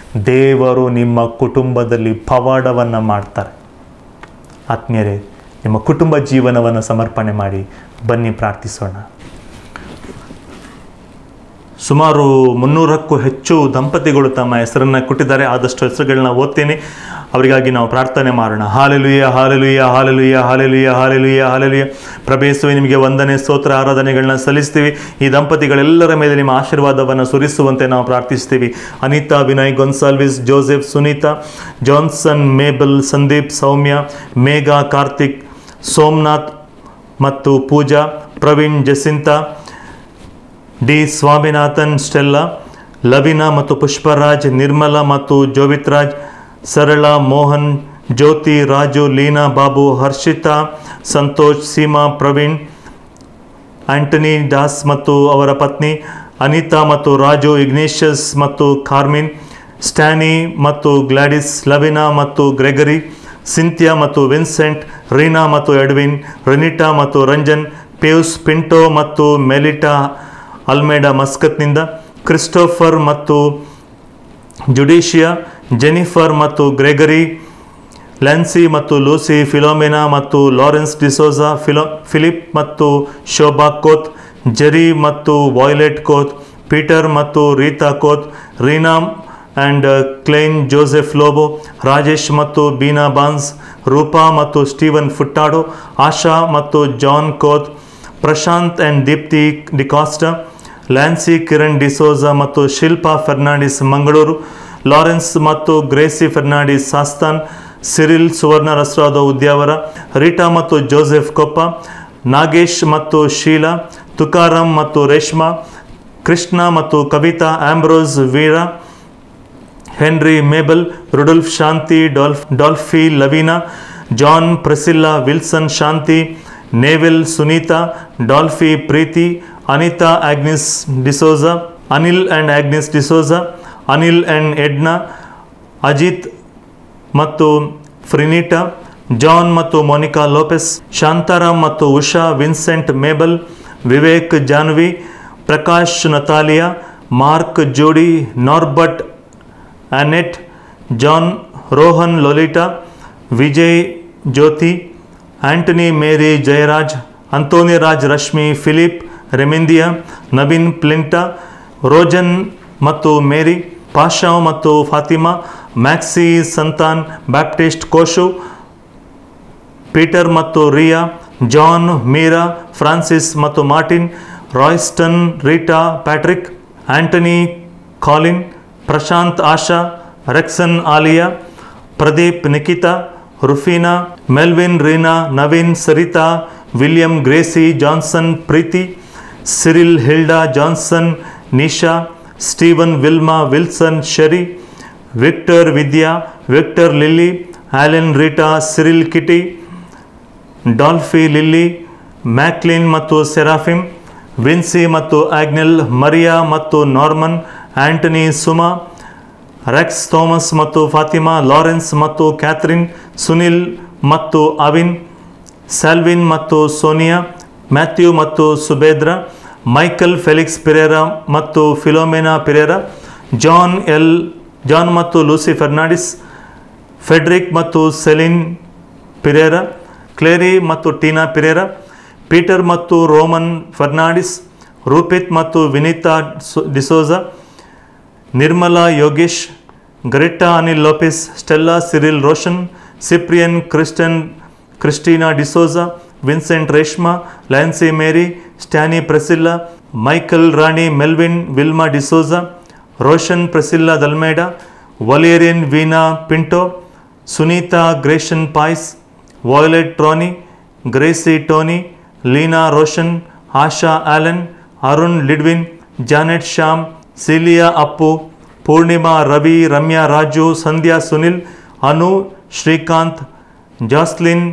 ದೇವರು ನಿಮ್ಮ ಕುಟುಂಬದಲ್ಲಿ ಪವಾಡವನ್ನು ಮಾಡ್ತಾರೆ. ಆತ್ಮೀಯರೇ, ನಿಮ್ಮ ಕುಟುಂಬ ಜೀವನವನ್ನು ಸಮರ್ಪಣೆ ಮಾಡಿ ಬನ್ನಿ ಪ್ರಾರ್ಥಿಸೋಣ. ಸುಮಾರು 300ಕ್ಕೂ ಹೆಚ್ಚು ದಂಪತಿಗಳು ತಮ್ಮ ಹೆಸರನ್ನು ಕೊಟ್ಟಿದ್ದಾರೆ. ಆದಷ್ಟು ಹೆಸರುಗಳನ್ನ ಓದ್ತೀನಿ. ಅವರಿಗಾಗಿ ನಾವು ಪ್ರಾರ್ಥನೆ ಮಾಡೋಣ. Hallelujah, hallelujah, hallelujah, hallelujah, hallelujah, hallelujah. ಪ್ರಭೇಸುವೆ, ನಿಮಗೆ ವಂದನೆ, ಸ್ತೋತ್ರ, ಆರಾಧನೆಗಳನ್ನ ಸಲ್ಲಿಸ್ತೀವಿ. ಈ ದಂಪತಿಗಳೆಲ್ಲರ ಮೇಲೆ ನಿಮ್ಮ ಆಶೀರ್ವಾದವನ್ನು ಸುರಿಸುವಂತೆ ನಾವು ಪ್ರಾರ್ಥಿಸ್ತೀವಿ. Anita, Vinay, Gonsalves, Joseph, Sunita, Johnson, Mabel, Sandeep, Soumya, Megha, Karthik, Somnath ಮತ್ತು Pooja, Praveen, Jacinta, D Swaminathan, Stella, Lavina ಮತ್ತು ಪುಷ್ಪರಾಜ್, ನಿರ್ಮಲಾ ಮತ್ತು ಜೋವಿತ್ರಾಜ್, ಸರಳಾ, ಮೋಹನ್, ಜ್ಯೋತಿ, ರಾಜು, ಲೀನಾ, ಬಾಬು, ಹರ್ಷಿತಾ, ಸಂತೋಷ್, ಸೀಮಾ, ಪ್ರವೀಣ್, ಆಂಟನಿ ದಾಸ್ ಮತ್ತು ಅವರ ಪತ್ನಿ ಅನಿತಾ ಮತ್ತು ರಾಜು, ಇಗ್ನೇಷಿಯಸ್ ಮತ್ತು ಕಾರ್ಮಿನ್, ಸ್ಟ್ಯಾನಿ ಮತ್ತು ಗ್ಲಾಡಿಸ್, ಲವಿನಾ ಮತ್ತು ಗ್ರೆಗರಿ, ಸಿಂಥಿಯಾ ಮತ್ತು ವಿನ್ಸೆಂಟ್, ರೀನಾ ಮತ್ತು ಎಡ್ವಿನ್, ರಿನಿಟಾ ಮತ್ತು ರಂಜನ್, ಪಿಯೂಸ್, ಪಿಂಟೋ ಮತ್ತು ಮೆಲಿಟಾ ಅಲ್ಮೇಡಾ ಮಸ್ಕತ್ನಿಂದ, ಕ್ರಿಸ್ಟೋಫರ್ ಮತ್ತು ಜುಡಿಷಿಯಾ, ಜೆನಿಫರ್ ಮತ್ತು ಗ್ರೆಗರಿ, ಲ್ಯಾನ್ಸಿ ಮತ್ತು ಲೂಸಿ, ಫಿಲೋಮಿನಾ ಮತ್ತು ಲಾರೆನ್ಸ್ ಡಿಸೋಜಾ, ಫಿಲಿಪ್ ಮತ್ತು ಶೋಭಾ ಕೋತ್, ಜೆರಿ ಮತ್ತು ವಾಯ್ಲೆಟ್ ಕೋತ್, ಪೀಟರ್ ಮತ್ತು ರೀತಾ ಕೋತ್, ರೀನಾ ಆ್ಯಂಡ್ ಕ್ಲೈನ್, ಜೋಸೆಫ್ ಲೋಬೋ, ರಾಜೇಶ್ ಮತ್ತು ಬೀನಾ ಬಾನ್ಸ್, ರೂಪಾ ಮತ್ತು ಸ್ಟೀವನ್ ಫುಟ್ಟಾಡೋ, ಆಶಾ ಮತ್ತು ಜಾನ್ ಕೋತ್, ಪ್ರಶಾಂತ್ ಆ್ಯಂಡ್ ದೀಪ್ತಿ ಡಿಕಾಸ್ಟಾ, ಲ್ಯಾನ್ಸಿ, ಕಿರಣ್ ಡಿಸೋಜಾ ಮತ್ತು ಶಿಲ್ಪಾ ಫೆರ್ನಾಂಡಿಸ್, ಮಂಗಳೂರು, ಲಾರೆನ್ಸ್ ಮತ್ತು ಗ್ರೇಸಿ ಫೆರ್ನಾಂಡಿಸ್, ಸಾಸ್ತಾನ್, ಸಿರಿಲ್, ಸುವರ್ಣ ರಸ್ರಾದ, ಉದ್ಯಾವರ, ರೀಟಾ ಮತ್ತು ಜೋಸೆಫ್ ಕೊಪ್ಪ, ನಾಗೇಶ್ ಮತ್ತು ಶೀಲಾ, ತುಕಾರಾಮ್ ಮತ್ತು ರೇಷ್ಮಾ, ಕೃಷ್ಣ ಮತ್ತು Kavita, Ambrose, Veera, Henry, Mabel, Rudolf, Shanti, Dolphy, Lavina, John, Priscilla, Wilson, Shanti, Neville, Sunita, Dolphy, Preeti, Anita, Agnes D'Souza, Anil and Agnes D'Souza, Anil and Edna, Ajit ಮತ್ತು ಫ್ರಿನಿಟಾ, ಜಾನ್ ಮತ್ತು ಮೋನಿಕಾ ಲೋಪೆಸ್, ಶಾಂತಾರಾಮ್ ಮತ್ತು Usha, Vincent, Mabel, Vivek, Janhvi, Prakash, Natalia, Mark, Jodi, Norbert, Annette, John, Rohan, Lolita, Vijay, Jyoti, Antony, Mary, Jayaraj, Anthony Raj, Rashmi, Philip, Remindia, Naveen, Flinta, Rojan ಮತ್ತು Mary, ಪಾಶಾವ್ ಮತ್ತು Fatima, Maxi, ಸಂತಾನ್, Baptist, ಕೋಶು, Peter ಮತ್ತು Riya, John, Meera, Francis ಮತ್ತು Martin, Royston, Rita, Patrick, Antony, Colin, Prashant, Asha, Rexon, Aliya, Pradeep, Nikita, Rufina, Melvin, Reena, Naveen, Sarita, William, Gracy, Johnson, Preeti, Cyril, Hilda, Johnson, Nisha, Steven, Wilma, Wilson, Sherry, Victor, Vidya, Victor, Lily, Allen, Rita, Cyril, Kitty, Dolphy, Lily, Macklin ಮತ್ತು Seraphim, Vincy ಮತ್ತು Agnel, Maria ಮತ್ತು Norman, Antony, Suma, Rex, Thomas ಮತ್ತು Fatima, Lawrence ಮತ್ತು Catherine, Sunil ಮತ್ತು Avin, ಸ್ಯಾಲ್ವಿನ್ ಮತ್ತು Sonia, Matthew ಮತ್ತು ಸುಬೇದ್ರ, Michael, Felix Pereira ಮತ್ತು Philomena Pereira, John ಮತ್ತು ಲೂಸಿ ಫೆರ್ನಾಂಡಿಸ್, ಫೆಡ್ರಿಕ್ ಮತ್ತು ಸೆಲಿನ್ ಪಿರೇರಾ, ಕ್ಲೇರಿ ಮತ್ತು ಟೀನಾ ಪಿರೇರಾ, ಪೀಟರ್ ಮತ್ತು ರೋಮನ್ ಫೆರ್ನಾಂಡಿಸ್, ರೂಪಿತ್ ಮತ್ತು Vinita D'Souza, Nirmala, Yogesh, Gretta, Anil Lopes, Stella, Cyril, Roshan, Cyprian, Christina D'Souza, Vincent, Reshma, Lancy, Mary, Stany, Priscilla, Michael, Rani, Melvin, Wilma D'Souza, Roshan, Priscilla D'Almeida, Valerian, Veena, Pinto, Sunita, Gracian, Pais, Violet, Trani, Gracy, Tony, Leena, Roshan, Asha, Alan, Arun, Lidwin, Janet, Shyam, cilia, Appu, Purnima, Ravi, Ramya, Raju, ಸಂಧ್ಯಾ, ಸುನಿಲ್, ಅನು, Srikanth, ಜಾಸ್ಲಿನ್,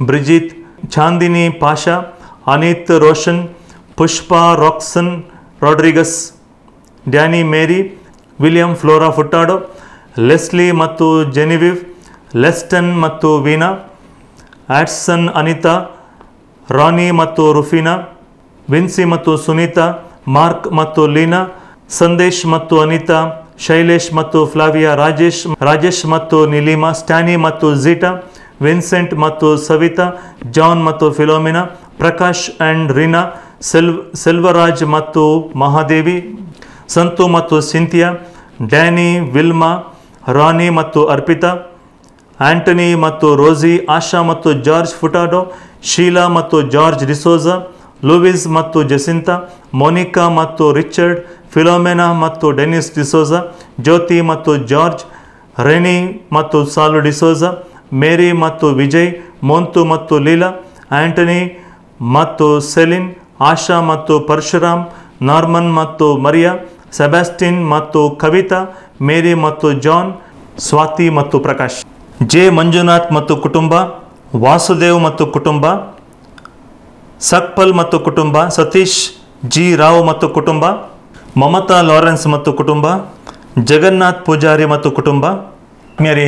ಬ್ರಿಜಿತ್, Chandni, Pasha, Anith, Roshan, Pushpa, ರಾಕ್ಸನ್, Rodrigues, Danny, ಮೇರಿ, William, flora ಫುಟ್ಟಾಡೋ, Leslie ಮತ್ತು ಜೆನಿವಿವ್, ಲೆಸ್ಟನ್ ಮತ್ತು ವೀನಾ, ಆಟ್ಸನ್, ಅನಿತಾ, ರಾನಿ ಮತ್ತು ರುಫೀನಾ, Vinci ಮತ್ತು Sunita, mark ಮತ್ತು ಲೀನಾ, ಸಂದೇಶ್ ಮತ್ತು ಅನಿತಾ, ಶೈಲೇಶ್ ಮತ್ತು ಫ್ಲಾವಿಯಾ, ರಾಜೇಶ್ ಮತ್ತು ನಿಲಿಮಾ, ಸ್ಟ್ಯಾನಿ ಮತ್ತು zeta, Vincent ಮತ್ತು ಸವಿತಾ, ಜಾನ್ ಮತ್ತು ಫಿಲೋಮಿನಾ, ಪ್ರಕಾಶ್ ಆ್ಯಂಡ್ ರೀನಾ, ಸೆಲ್ವರಾಜ್ ಮತ್ತು ಮಹಾದೇವಿ, ಸಂತು ಮತ್ತು ಸಿಂಥಿಯಾ, ಡ್ಯಾನಿ, ವಿಲ್ಮಾ, ರಾನಿ ಮತ್ತು ಅರ್ಪಿತಾ, ಆಂಟನಿ ಮತ್ತು ರೋಸಿ, ಆಶಾ ಮತ್ತು ಜಾರ್ಜ್ ಫುಟಾಡೋ, ಶೀಲಾ ಮತ್ತು ಜಾರ್ಜ್ ಡಿಸೋಜಾ, ಲೂವಿಸ್ ಮತ್ತು ಜೆಸಿಂತಾ, ಮೋನಿಕಾ ಮತ್ತು ರಿಚರ್ಡ್, ಫಿಲೋಮೆನಾ ಮತ್ತು ಡೆನಿಸ್ ಡಿಸೋಜಾ, ಜ್ಯೋತಿ ಮತ್ತು ಜಾರ್ಜ್, ರೆನಿ ಮತ್ತು ಸಾಲು ಡಿಸೋಜಾ, ಮೇರಿ ಮತ್ತು ವಿಜಯ್, ಮೋಂತು ಮತ್ತು ಲೀಲಾ, ಆಂಟನಿ ಮತ್ತು ಸೆಲಿನ್, ಆಶಾ ಮತ್ತು ಪರಶುರಾಮ್, ನಾರ್ಮನ್ ಮತ್ತು ಮರಿಯಾ, ಸೆಬಾಸ್ಟಿನ್ ಮತ್ತು ಕವಿತಾ, ಮೇರಿ ಮತ್ತು ಜಾನ್, ಸ್ವಾತಿ ಮತ್ತು ಪ್ರಕಾಶ್, ಜೆ ಮಂಜುನಾಥ್ ಮತ್ತು ಕುಟುಂಬ, ವಾಸುದೇವ್ ಮತ್ತು ಕುಟುಂಬ, ಸಕ್ಪಲ್ ಮತ್ತು ಕುಟುಂಬ, ಸತೀಶ್ ಜಿ ರಾವ್ ಮತ್ತು ಕುಟುಂಬ, ಮಮತಾ ಲಾರೆನ್ಸ್ ಮತ್ತು ಕುಟುಂಬ, ಜಗನ್ನಾಥ್ ಪೂಜಾರಿ ಮತ್ತು ಕುಟುಂಬ.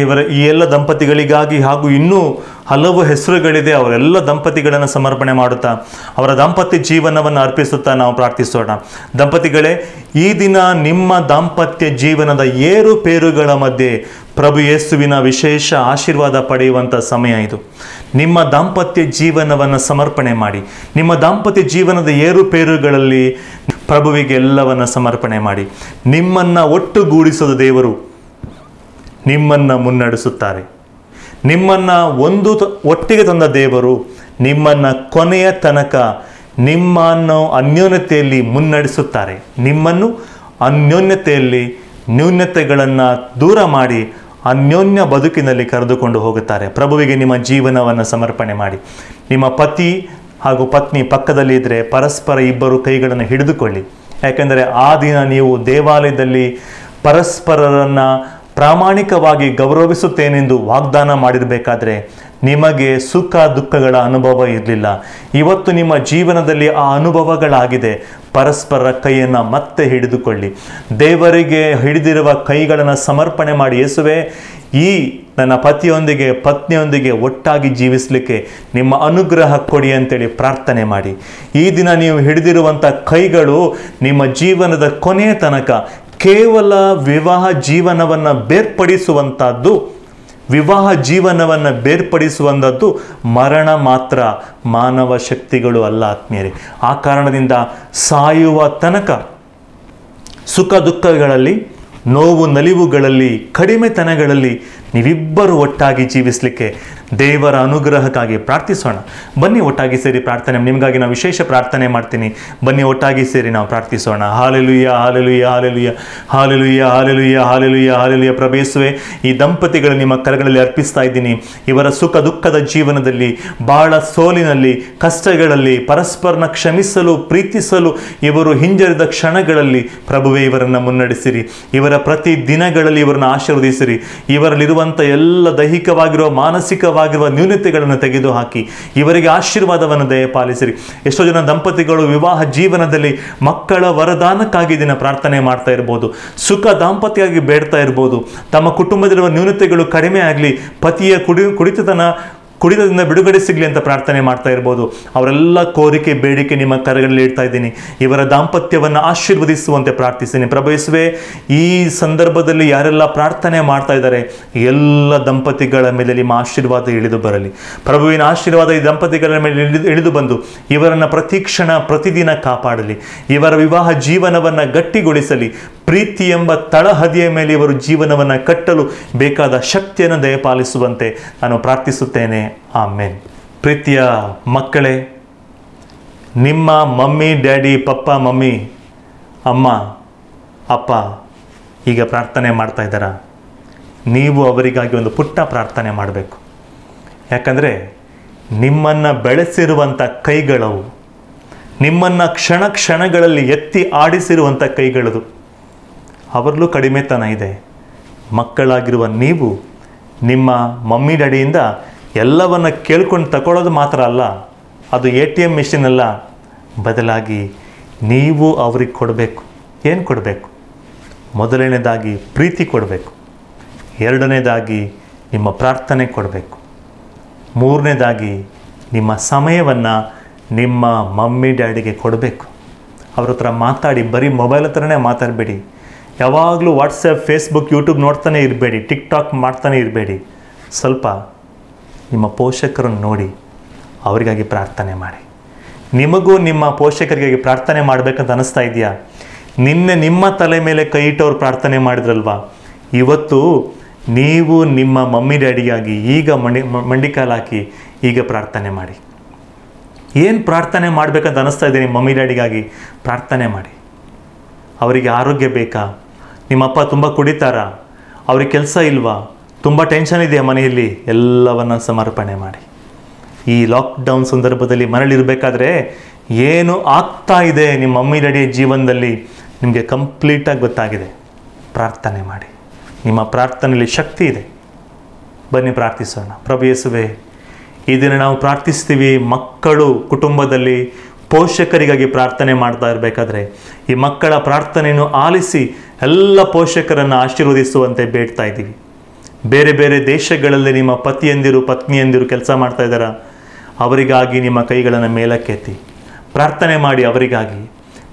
ಇವರ ಈ ಎಲ್ಲ ದಂಪತಿಗಳಿಗಾಗಿ ಹಾಗೂ ಇನ್ನೂ ಹಲವು ಹೆಸರುಗಳಿದೆ, ಅವರೆಲ್ಲ ದಂಪತಿಗಳನ್ನು ಸಮರ್ಪಣೆ ಮಾಡುತ್ತಾ ಅವರ ದಾಂಪತ್ಯ ಜೀವನವನ್ನು ಅರ್ಪಿಸುತ್ತಾ ನಾವು ಪ್ರಾರ್ಥಿಸೋಣ. ದಂಪತಿಗಳೇ, ಈ ದಿನ ನಿಮ್ಮ ದಾಂಪತ್ಯ ಜೀವನದ ಏರುಪೇರುಗಳ ಮಧ್ಯೆ ಪ್ರಭು ಯೇಸುವಿನ ವಿಶೇಷ ಆಶೀರ್ವಾದ ಪಡೆಯುವಂಥ ಸಮಯ ಇದು. ನಿಮ್ಮ ದಾಂಪತ್ಯ ಜೀವನವನ್ನು ಸಮರ್ಪಣೆ ಮಾಡಿ. ನಿಮ್ಮ ದಾಂಪತ್ಯ ಜೀವನದ ಏರುಪೇರುಗಳಲ್ಲಿ ಪ್ರಭುವಿಗೆ ಎಲ್ಲವನ್ನು ಸಮರ್ಪಣೆ ಮಾಡಿ. ನಿಮ್ಮನ್ನು ಒಟ್ಟುಗೂಡಿಸದ ದೇವರು ನಿಮ್ಮನ್ನು ಮುನ್ನಡೆಸುತ್ತಾರೆ. ನಿಮ್ಮನ್ನು ಒಟ್ಟಿಗೆ ತಂದ ದೇವರು ನಿಮ್ಮನ್ನು ಕೊನೆಯ ತನಕ ನಿಮ್ಮನ್ನು ಅನ್ಯೋನ್ಯತೆಯಲ್ಲಿ ಮುನ್ನಡೆಸುತ್ತಾರೆ. ನಿಮ್ಮನ್ನು ಅನ್ಯೋನ್ಯತೆಯಲ್ಲಿ ನ್ಯೂನ್ಯತೆಗಳನ್ನು ದೂರ ಮಾಡಿ ಅನ್ಯೋನ್ಯ ಬದುಕಿನಲ್ಲಿ ಕರೆದುಕೊಂಡು ಹೋಗುತ್ತಾರೆ. ಪ್ರಭುವಿಗೆ ನಿಮ್ಮ ಜೀವನವನ್ನು ಸಮರ್ಪಣೆ ಮಾಡಿ. ನಿಮ್ಮ ಪತಿ ಹಾಗೂ ಪತ್ನಿ ಪಕ್ಕದಲ್ಲಿ ಇದ್ದರೆ ಪರಸ್ಪರ ಇಬ್ಬರು ಕೈಗಳನ್ನು ಹಿಡಿದುಕೊಳ್ಳಿ. ಯಾಕೆಂದರೆ ಆ ದಿನ ನೀವು ದೇವಾಲಯದಲ್ಲಿ ಪರಸ್ಪರರನ್ನು ಪ್ರಾಮಾಣಿಕವಾಗಿ ಗೌರವಿಸುತ್ತೇನೆಂದು ವಾಗ್ದಾನ ಮಾಡಿರಬೇಕಾದ್ರೆ ನಿಮಗೆ ಸುಖ ದುಃಖಗಳ ಅನುಭವ ಇರಲಿಲ್ಲ. ಇವತ್ತು ನಿಮ್ಮ ಜೀವನದಲ್ಲಿ ಆ ಅನುಭವಗಳಾಗಿದೆ. ಪರಸ್ಪರ ಕೈಯನ್ನು ಮತ್ತೆ ಹಿಡಿದುಕೊಳ್ಳಿ. ದೇವರಿಗೆ ಹಿಡಿದಿರುವ ಕೈಗಳನ್ನು ಸಮರ್ಪಣೆ ಮಾಡಿ, ಯೇಸುವೆ, ಈ ನನ್ನ ಪತಿಯೊಂದಿಗೆ ಪತ್ನಿಯೊಂದಿಗೆ ಒಟ್ಟಾಗಿ ಜೀವಿಸಲಿಕ್ಕೆ ನಿಮ್ಮ ಅನುಗ್ರಹ ಕೊಡಿ ಅಂತೇಳಿ ಪ್ರಾರ್ಥನೆ ಮಾಡಿ. ಈ ದಿನ ನೀವು ಹಿಡಿದಿರುವಂಥ ಕೈಗಳು ನಿಮ್ಮ ಜೀವನದ ಕೊನೆಯ ತನಕ ಕೇವಲ ವಿವಾಹ ಜೀವನವನ್ನು ಬೇರ್ಪಡಿಸುವಂಥದ್ದು ಮರಣ ಮಾತ್ರ, ಮಾನವ ಶಕ್ತಿಗಳು ಅಲ್ಲ ಆತ್ಮೀಯರೇ. ಆ ಕಾರಣದಿಂದ ಸಾಯುವ ತನಕ ಸುಖ ದುಃಖಗಳಲ್ಲಿ, ನೋವು ನಲಿವುಗಳಲ್ಲಿ, ಕಡಿಮೆತನಗಳಲ್ಲಿ ನೀವಿಬ್ಬರು ಒಟ್ಟಾಗಿ ಜೀವಿಸಲಿಕ್ಕೆ ದೇವರ ಅನುಗ್ರಹಕ್ಕಾಗಿ ಪ್ರಾರ್ಥಿಸೋಣ. ಬನ್ನಿ ಒಟ್ಟಾಗಿ ಸೇರಿ ಪ್ರಾರ್ಥನೆ. ನಿಮಗಾಗಿ ನಾನು ವಿಶೇಷ ಪ್ರಾರ್ಥನೆ ಮಾಡ್ತೀನಿ. ಬನ್ನಿ ಒಟ್ಟಾಗಿ ಸೇರಿ ನಾವು ಪ್ರಾರ್ಥಿಸೋಣ. Hallelujah, hallelujah, hallelujah, hallelujah, hallelujah, hallelujah, hallelujah. ಪ್ರಭು ಯೇಸುವೇ, ಈ ದಂಪತಿಗಳು ನಿಮ್ಮ ಕರಗಳಲ್ಲಿ ಅರ್ಪಿಸ್ತಾ ಇದ್ದೀನಿ. ಇವರ ಸುಖ ದುಃಖದ ಜೀವನದಲ್ಲಿ, ಬಾಳ ಸೋಲಿನಲ್ಲಿ, ಕಷ್ಟಗಳಲ್ಲಿ ಪರಸ್ಪರನ ಕ್ಷಮಿಸಲು, ಪ್ರೀತಿಸಲು ಇವರು ಹಿಂಜರಿದ ಕ್ಷಣಗಳಲ್ಲಿ ಪ್ರಭುವೇ ಇವರನ್ನು ಮುನ್ನಡೆಸಿರಿ. ಇವರ ಪ್ರತಿ ದಿನಗಳಲ್ಲಿ ಇವರನ್ನು ಆಶೀರ್ವದಿಸಿರಿ. ಇವರಲ್ಲಿರುವಂಥ ಎಲ್ಲ ದೈಹಿಕವಾಗಿರುವ, ಮಾನಸಿಕವಾಗಿರುವ ನ್ಯೂನತೆಗಳನ್ನು ತೆಗೆದುಹಾಕಿ ಇವರಿಗೆ ಆಶೀರ್ವಾದವನ್ನು ದಯಪಾಲಿಸಿರಿ. ಎಷ್ಟೋ ಜನ ದಂಪತಿಗಳು ವಿವಾಹ ಜೀವನದಲ್ಲಿ ಮಕ್ಕಳ ವರದಾನಕ್ಕಾಗಿ ದಿನ ಪ್ರಾರ್ಥನೆ ಮಾಡ್ತಾ ಇರ್ಬೋದು, ಸುಖ ದಾಂಪತ್ಯವಾಗಿ ಬೇಡ್ತಾ ಇರ್ಬೋದು. ತಮ್ಮ ಕುಟುಂಬದಲ್ಲಿರುವ ನ್ಯೂನತೆಗಳು ಕಡಿಮೆ ಆಗಲಿ, ಪತಿಯ ಕುಡಿತದಿಂದ ಬಿಡುಗಡೆ ಸಿಗಲಿ ಅಂತ ಪ್ರಾರ್ಥನೆ ಮಾಡ್ತಾ ಇರ್ಬೋದು. ಅವರೆಲ್ಲ ಕೋರಿಕೆ ಬೇಡಿಕೆ ನಿಮ್ಮ ಕರಗಳಲ್ಲಿ ಇಡ್ತಾ ಇದ್ದೀನಿ. ಇವರ ದಾಂಪತ್ಯವನ್ನು ಆಶೀರ್ವದಿಸುವಂತೆ ಪ್ರಾರ್ಥಿಸ್ತೀನಿ. ಪ್ರಭು ಯೇಸುವೇ, ಈ ಸಂದರ್ಭದಲ್ಲಿ ಯಾರೆಲ್ಲ ಪ್ರಾರ್ಥನೆ ಮಾಡ್ತಾ ಇದ್ದಾರೆ ಎಲ್ಲ ದಂಪತಿಗಳ ಮೇಲೆ ನಿಮ್ಮ ಆಶೀರ್ವಾದ ಇಳಿದು ಬರಲಿ. ಪ್ರಭುವಿನ ಆಶೀರ್ವಾದ ಈ ದಂಪತಿಗಳ ಮೇಲೆ ಇಳಿದು ಬಂದು ಇವರನ್ನು ಪ್ರತಿಕ್ಷಣ ಪ್ರತಿದಿನ ಕಾಪಾಡಲಿ. ಇವರ ವಿವಾಹ ಜೀವನವನ್ನು ಗಟ್ಟಿಗೊಳಿಸಲಿ. ಪ್ರೀತಿ ಎಂಬ ತಳಹದಿಯ ಮೇಲೆ ಇವರು ಜೀವನವನ್ನು ಕಟ್ಟಲು ಬೇಕಾದ ಶಕ್ತಿಯನ್ನು ದಯಪಾಲಿಸುವಂತೆ ನಾನು ಪ್ರಾರ್ಥಿಸುತ್ತೇನೆ. ಆಮೇನ್. ಪ್ರೀತಿಯ ಮಕ್ಕಳೇ, ನಿಮ್ಮ ಮಮ್ಮಿ ಡ್ಯಾಡಿ, ಪಪ್ಪ ಮಮ್ಮಿ, ಅಮ್ಮ ಅಪ್ಪ ಈಗ ಪ್ರಾರ್ಥನೆ ಮಾಡ್ತಾ ಇದ್ದಾರಾ? ನೀವು ಅವರಿಗಾಗಿ ಒಂದು ಪುಟ್ಟ ಪ್ರಾರ್ಥನೆ ಮಾಡಬೇಕು. ಯಾಕಂದರೆ ನಿಮ್ಮನ್ನು ಬೆಳೆಸಿರುವಂಥ ಕೈಗಳವು, ನಿಮ್ಮನ್ನು ಕ್ಷಣ ಕ್ಷಣಗಳಲ್ಲಿ ಎತ್ತಿ ಆಡಿಸಿರುವಂಥ ಕೈಗಳದು. ಅವರಲ್ಲೂ ಕಡಿಮೆತನ ಇದೆ. ಮಕ್ಕಳಾಗಿರುವ ನೀವು ನಿಮ್ಮ ಮಮ್ಮಿ ಡ್ಯಾಡಿಯಿಂದ ಎಲ್ಲವನ್ನು ಕೇಳ್ಕೊಂಡು ತಗೊಳ್ಳೋದು ಮಾತ್ರ ಅಲ್ಲ, ಅದು ATM ಮಿಷಿನ್ ಅಲ್ಲ. ಬದಲಾಗಿ ನೀವು ಅವ್ರಿಗೆ ಕೊಡಬೇಕು. ಏನು ಕೊಡಬೇಕು? ಮೊದಲನೇದಾಗಿ ಪ್ರೀತಿ ಕೊಡಬೇಕು. ಎರಡನೇದಾಗಿ ನಿಮ್ಮ ಪ್ರಾರ್ಥನೆ ಕೊಡಬೇಕು. ಮೂರನೇದಾಗಿ ನಿಮ್ಮ ಸಮಯವನ್ನು ನಿಮ್ಮ ಮಮ್ಮಿ ಡ್ಯಾಡಿಗೆ ಕೊಡಬೇಕು. ಅವ್ರ ಹತ್ರ ಮಾತಾಡಿ. ಬರೀ ಮೊಬೈಲ್ ಹತ್ರನೇ ಮಾತಾಡಬೇಡಿ. ಯಾವಾಗಲೂ ವಾಟ್ಸಪ್, ಫೇಸ್ಬುಕ್, ಯೂಟ್ಯೂಬ್ ನೋಡ್ತಾನೆ ಇರಬೇಡಿ. ಟಿಕ್ಟಾಕ್ ಮಾಡ್ತಾನೆ ಇರಬೇಡಿ. ಸ್ವಲ್ಪ ನಿಮ್ಮ ಪೋಷಕರನ್ನು ನೋಡಿ ಅವರಿಗಾಗಿ ಪ್ರಾರ್ಥನೆ ಮಾಡಿ. ನಿಮಗೂ ನಿಮ್ಮ ಪೋಷಕರಿಗಾಗಿ ಪ್ರಾರ್ಥನೆ ಮಾಡಬೇಕಂತ ಅನ್ನಿಸ್ತಾ ಇದೆಯಾ? ನಿನ್ನೆ ನಿಮ್ಮ ತಲೆ ಮೇಲೆ ಕೈ ಇಟ್ಟವ್ರು ಪ್ರಾರ್ಥನೆ ಮಾಡಿದ್ರಲ್ವಾ? ಇವತ್ತು ನೀವು ನಿಮ್ಮ ಮಮ್ಮಿ ಡ್ಯಾಡಿಗಾಗಿ ಈಗ ಮಂಡಿಕಾಲು ಹಾಕಿ ಈಗ ಪ್ರಾರ್ಥನೆ ಮಾಡಿ. ಏನು ಪ್ರಾರ್ಥನೆ ಮಾಡಬೇಕಂತ ಅನ್ನಿಸ್ತಾ ಇದೆ ನಿಮ್ಮ ಮಮ್ಮಿ ಡ್ಯಾಡಿಗಾಗಿ ಪ್ರಾರ್ಥನೆ ಮಾಡಿ. ಅವರಿಗೆ ಆರೋಗ್ಯ ಬೇಕಾ? ನಿಮ್ಮಪ್ಪ ತುಂಬ ಕುಡಿತಾರಾ? ಅವ್ರಿಗೆ ಕೆಲಸ ಇಲ್ವಾ? ತುಂಬ ಟೆನ್ಷನ್ ಇದೆಯಾ ಮನೆಯಲ್ಲಿ? ಎಲ್ಲವನ್ನು ಸಮರ್ಪಣೆ ಮಾಡಿ. ಈ ಲಾಕ್ಡೌನ್ ಸಂದರ್ಭದಲ್ಲಿ ಮನೇಲಿರಬೇಕಾದ್ರೆ ಏನು ಆಗ್ತಾ ಇದೆ ನಿಮ್ಮ ಮಮ್ಮಿ ಡ್ಯಾಡಿಯ ಜೀವನದಲ್ಲಿ ನಿಮಗೆ ಕಂಪ್ಲೀಟಾಗಿ ಗೊತ್ತಾಗಿದೆ. ಪ್ರಾರ್ಥನೆ ಮಾಡಿ. ನಿಮ್ಮ ಪ್ರಾರ್ಥನೆಯಲ್ಲಿ ಶಕ್ತಿ ಇದೆ. ಬನ್ನಿ ಪ್ರಾರ್ಥಿಸೋಣ. ಪ್ರಭು ಯೇಸುವೇ, ಈ ದಿನ ನಾವು ಪ್ರಾರ್ಥಿಸ್ತೀವಿ. ಮಕ್ಕಳು ಕುಟುಂಬದಲ್ಲಿ ಪೋಷಕರಿಗಾಗಿ ಪ್ರಾರ್ಥನೆ ಮಾಡ್ತಾ ಇರಬೇಕಾದ್ರೆ ಈ ಮಕ್ಕಳ ಪ್ರಾರ್ಥನೆಯನ್ನು ಆಲಿಸಿ ಎಲ್ಲ ಪೋಷಕರನ್ನು ಆಶೀರ್ವದಿಸುವಂತೆ ಬೇಡ್ತಾ ಇದ್ದೀವಿ. ಬೇರೆ ಬೇರೆ ದೇಶಗಳಲ್ಲಿ ನಿಮ್ಮ ಪತಿಯಂದಿರು ಪತ್ನಿಯಂದಿರು ಕೆಲಸ ಮಾಡ್ತಾ ಇದ್ದಾರಾ? ಅವರಿಗಾಗಿ ನಿಮ್ಮ ಕೈಗಳನ್ನು ಮೇಲಕ್ಕೆತ್ತಿ ಪ್ರಾರ್ಥನೆ ಮಾಡಿ. ಅವರಿಗಾಗಿ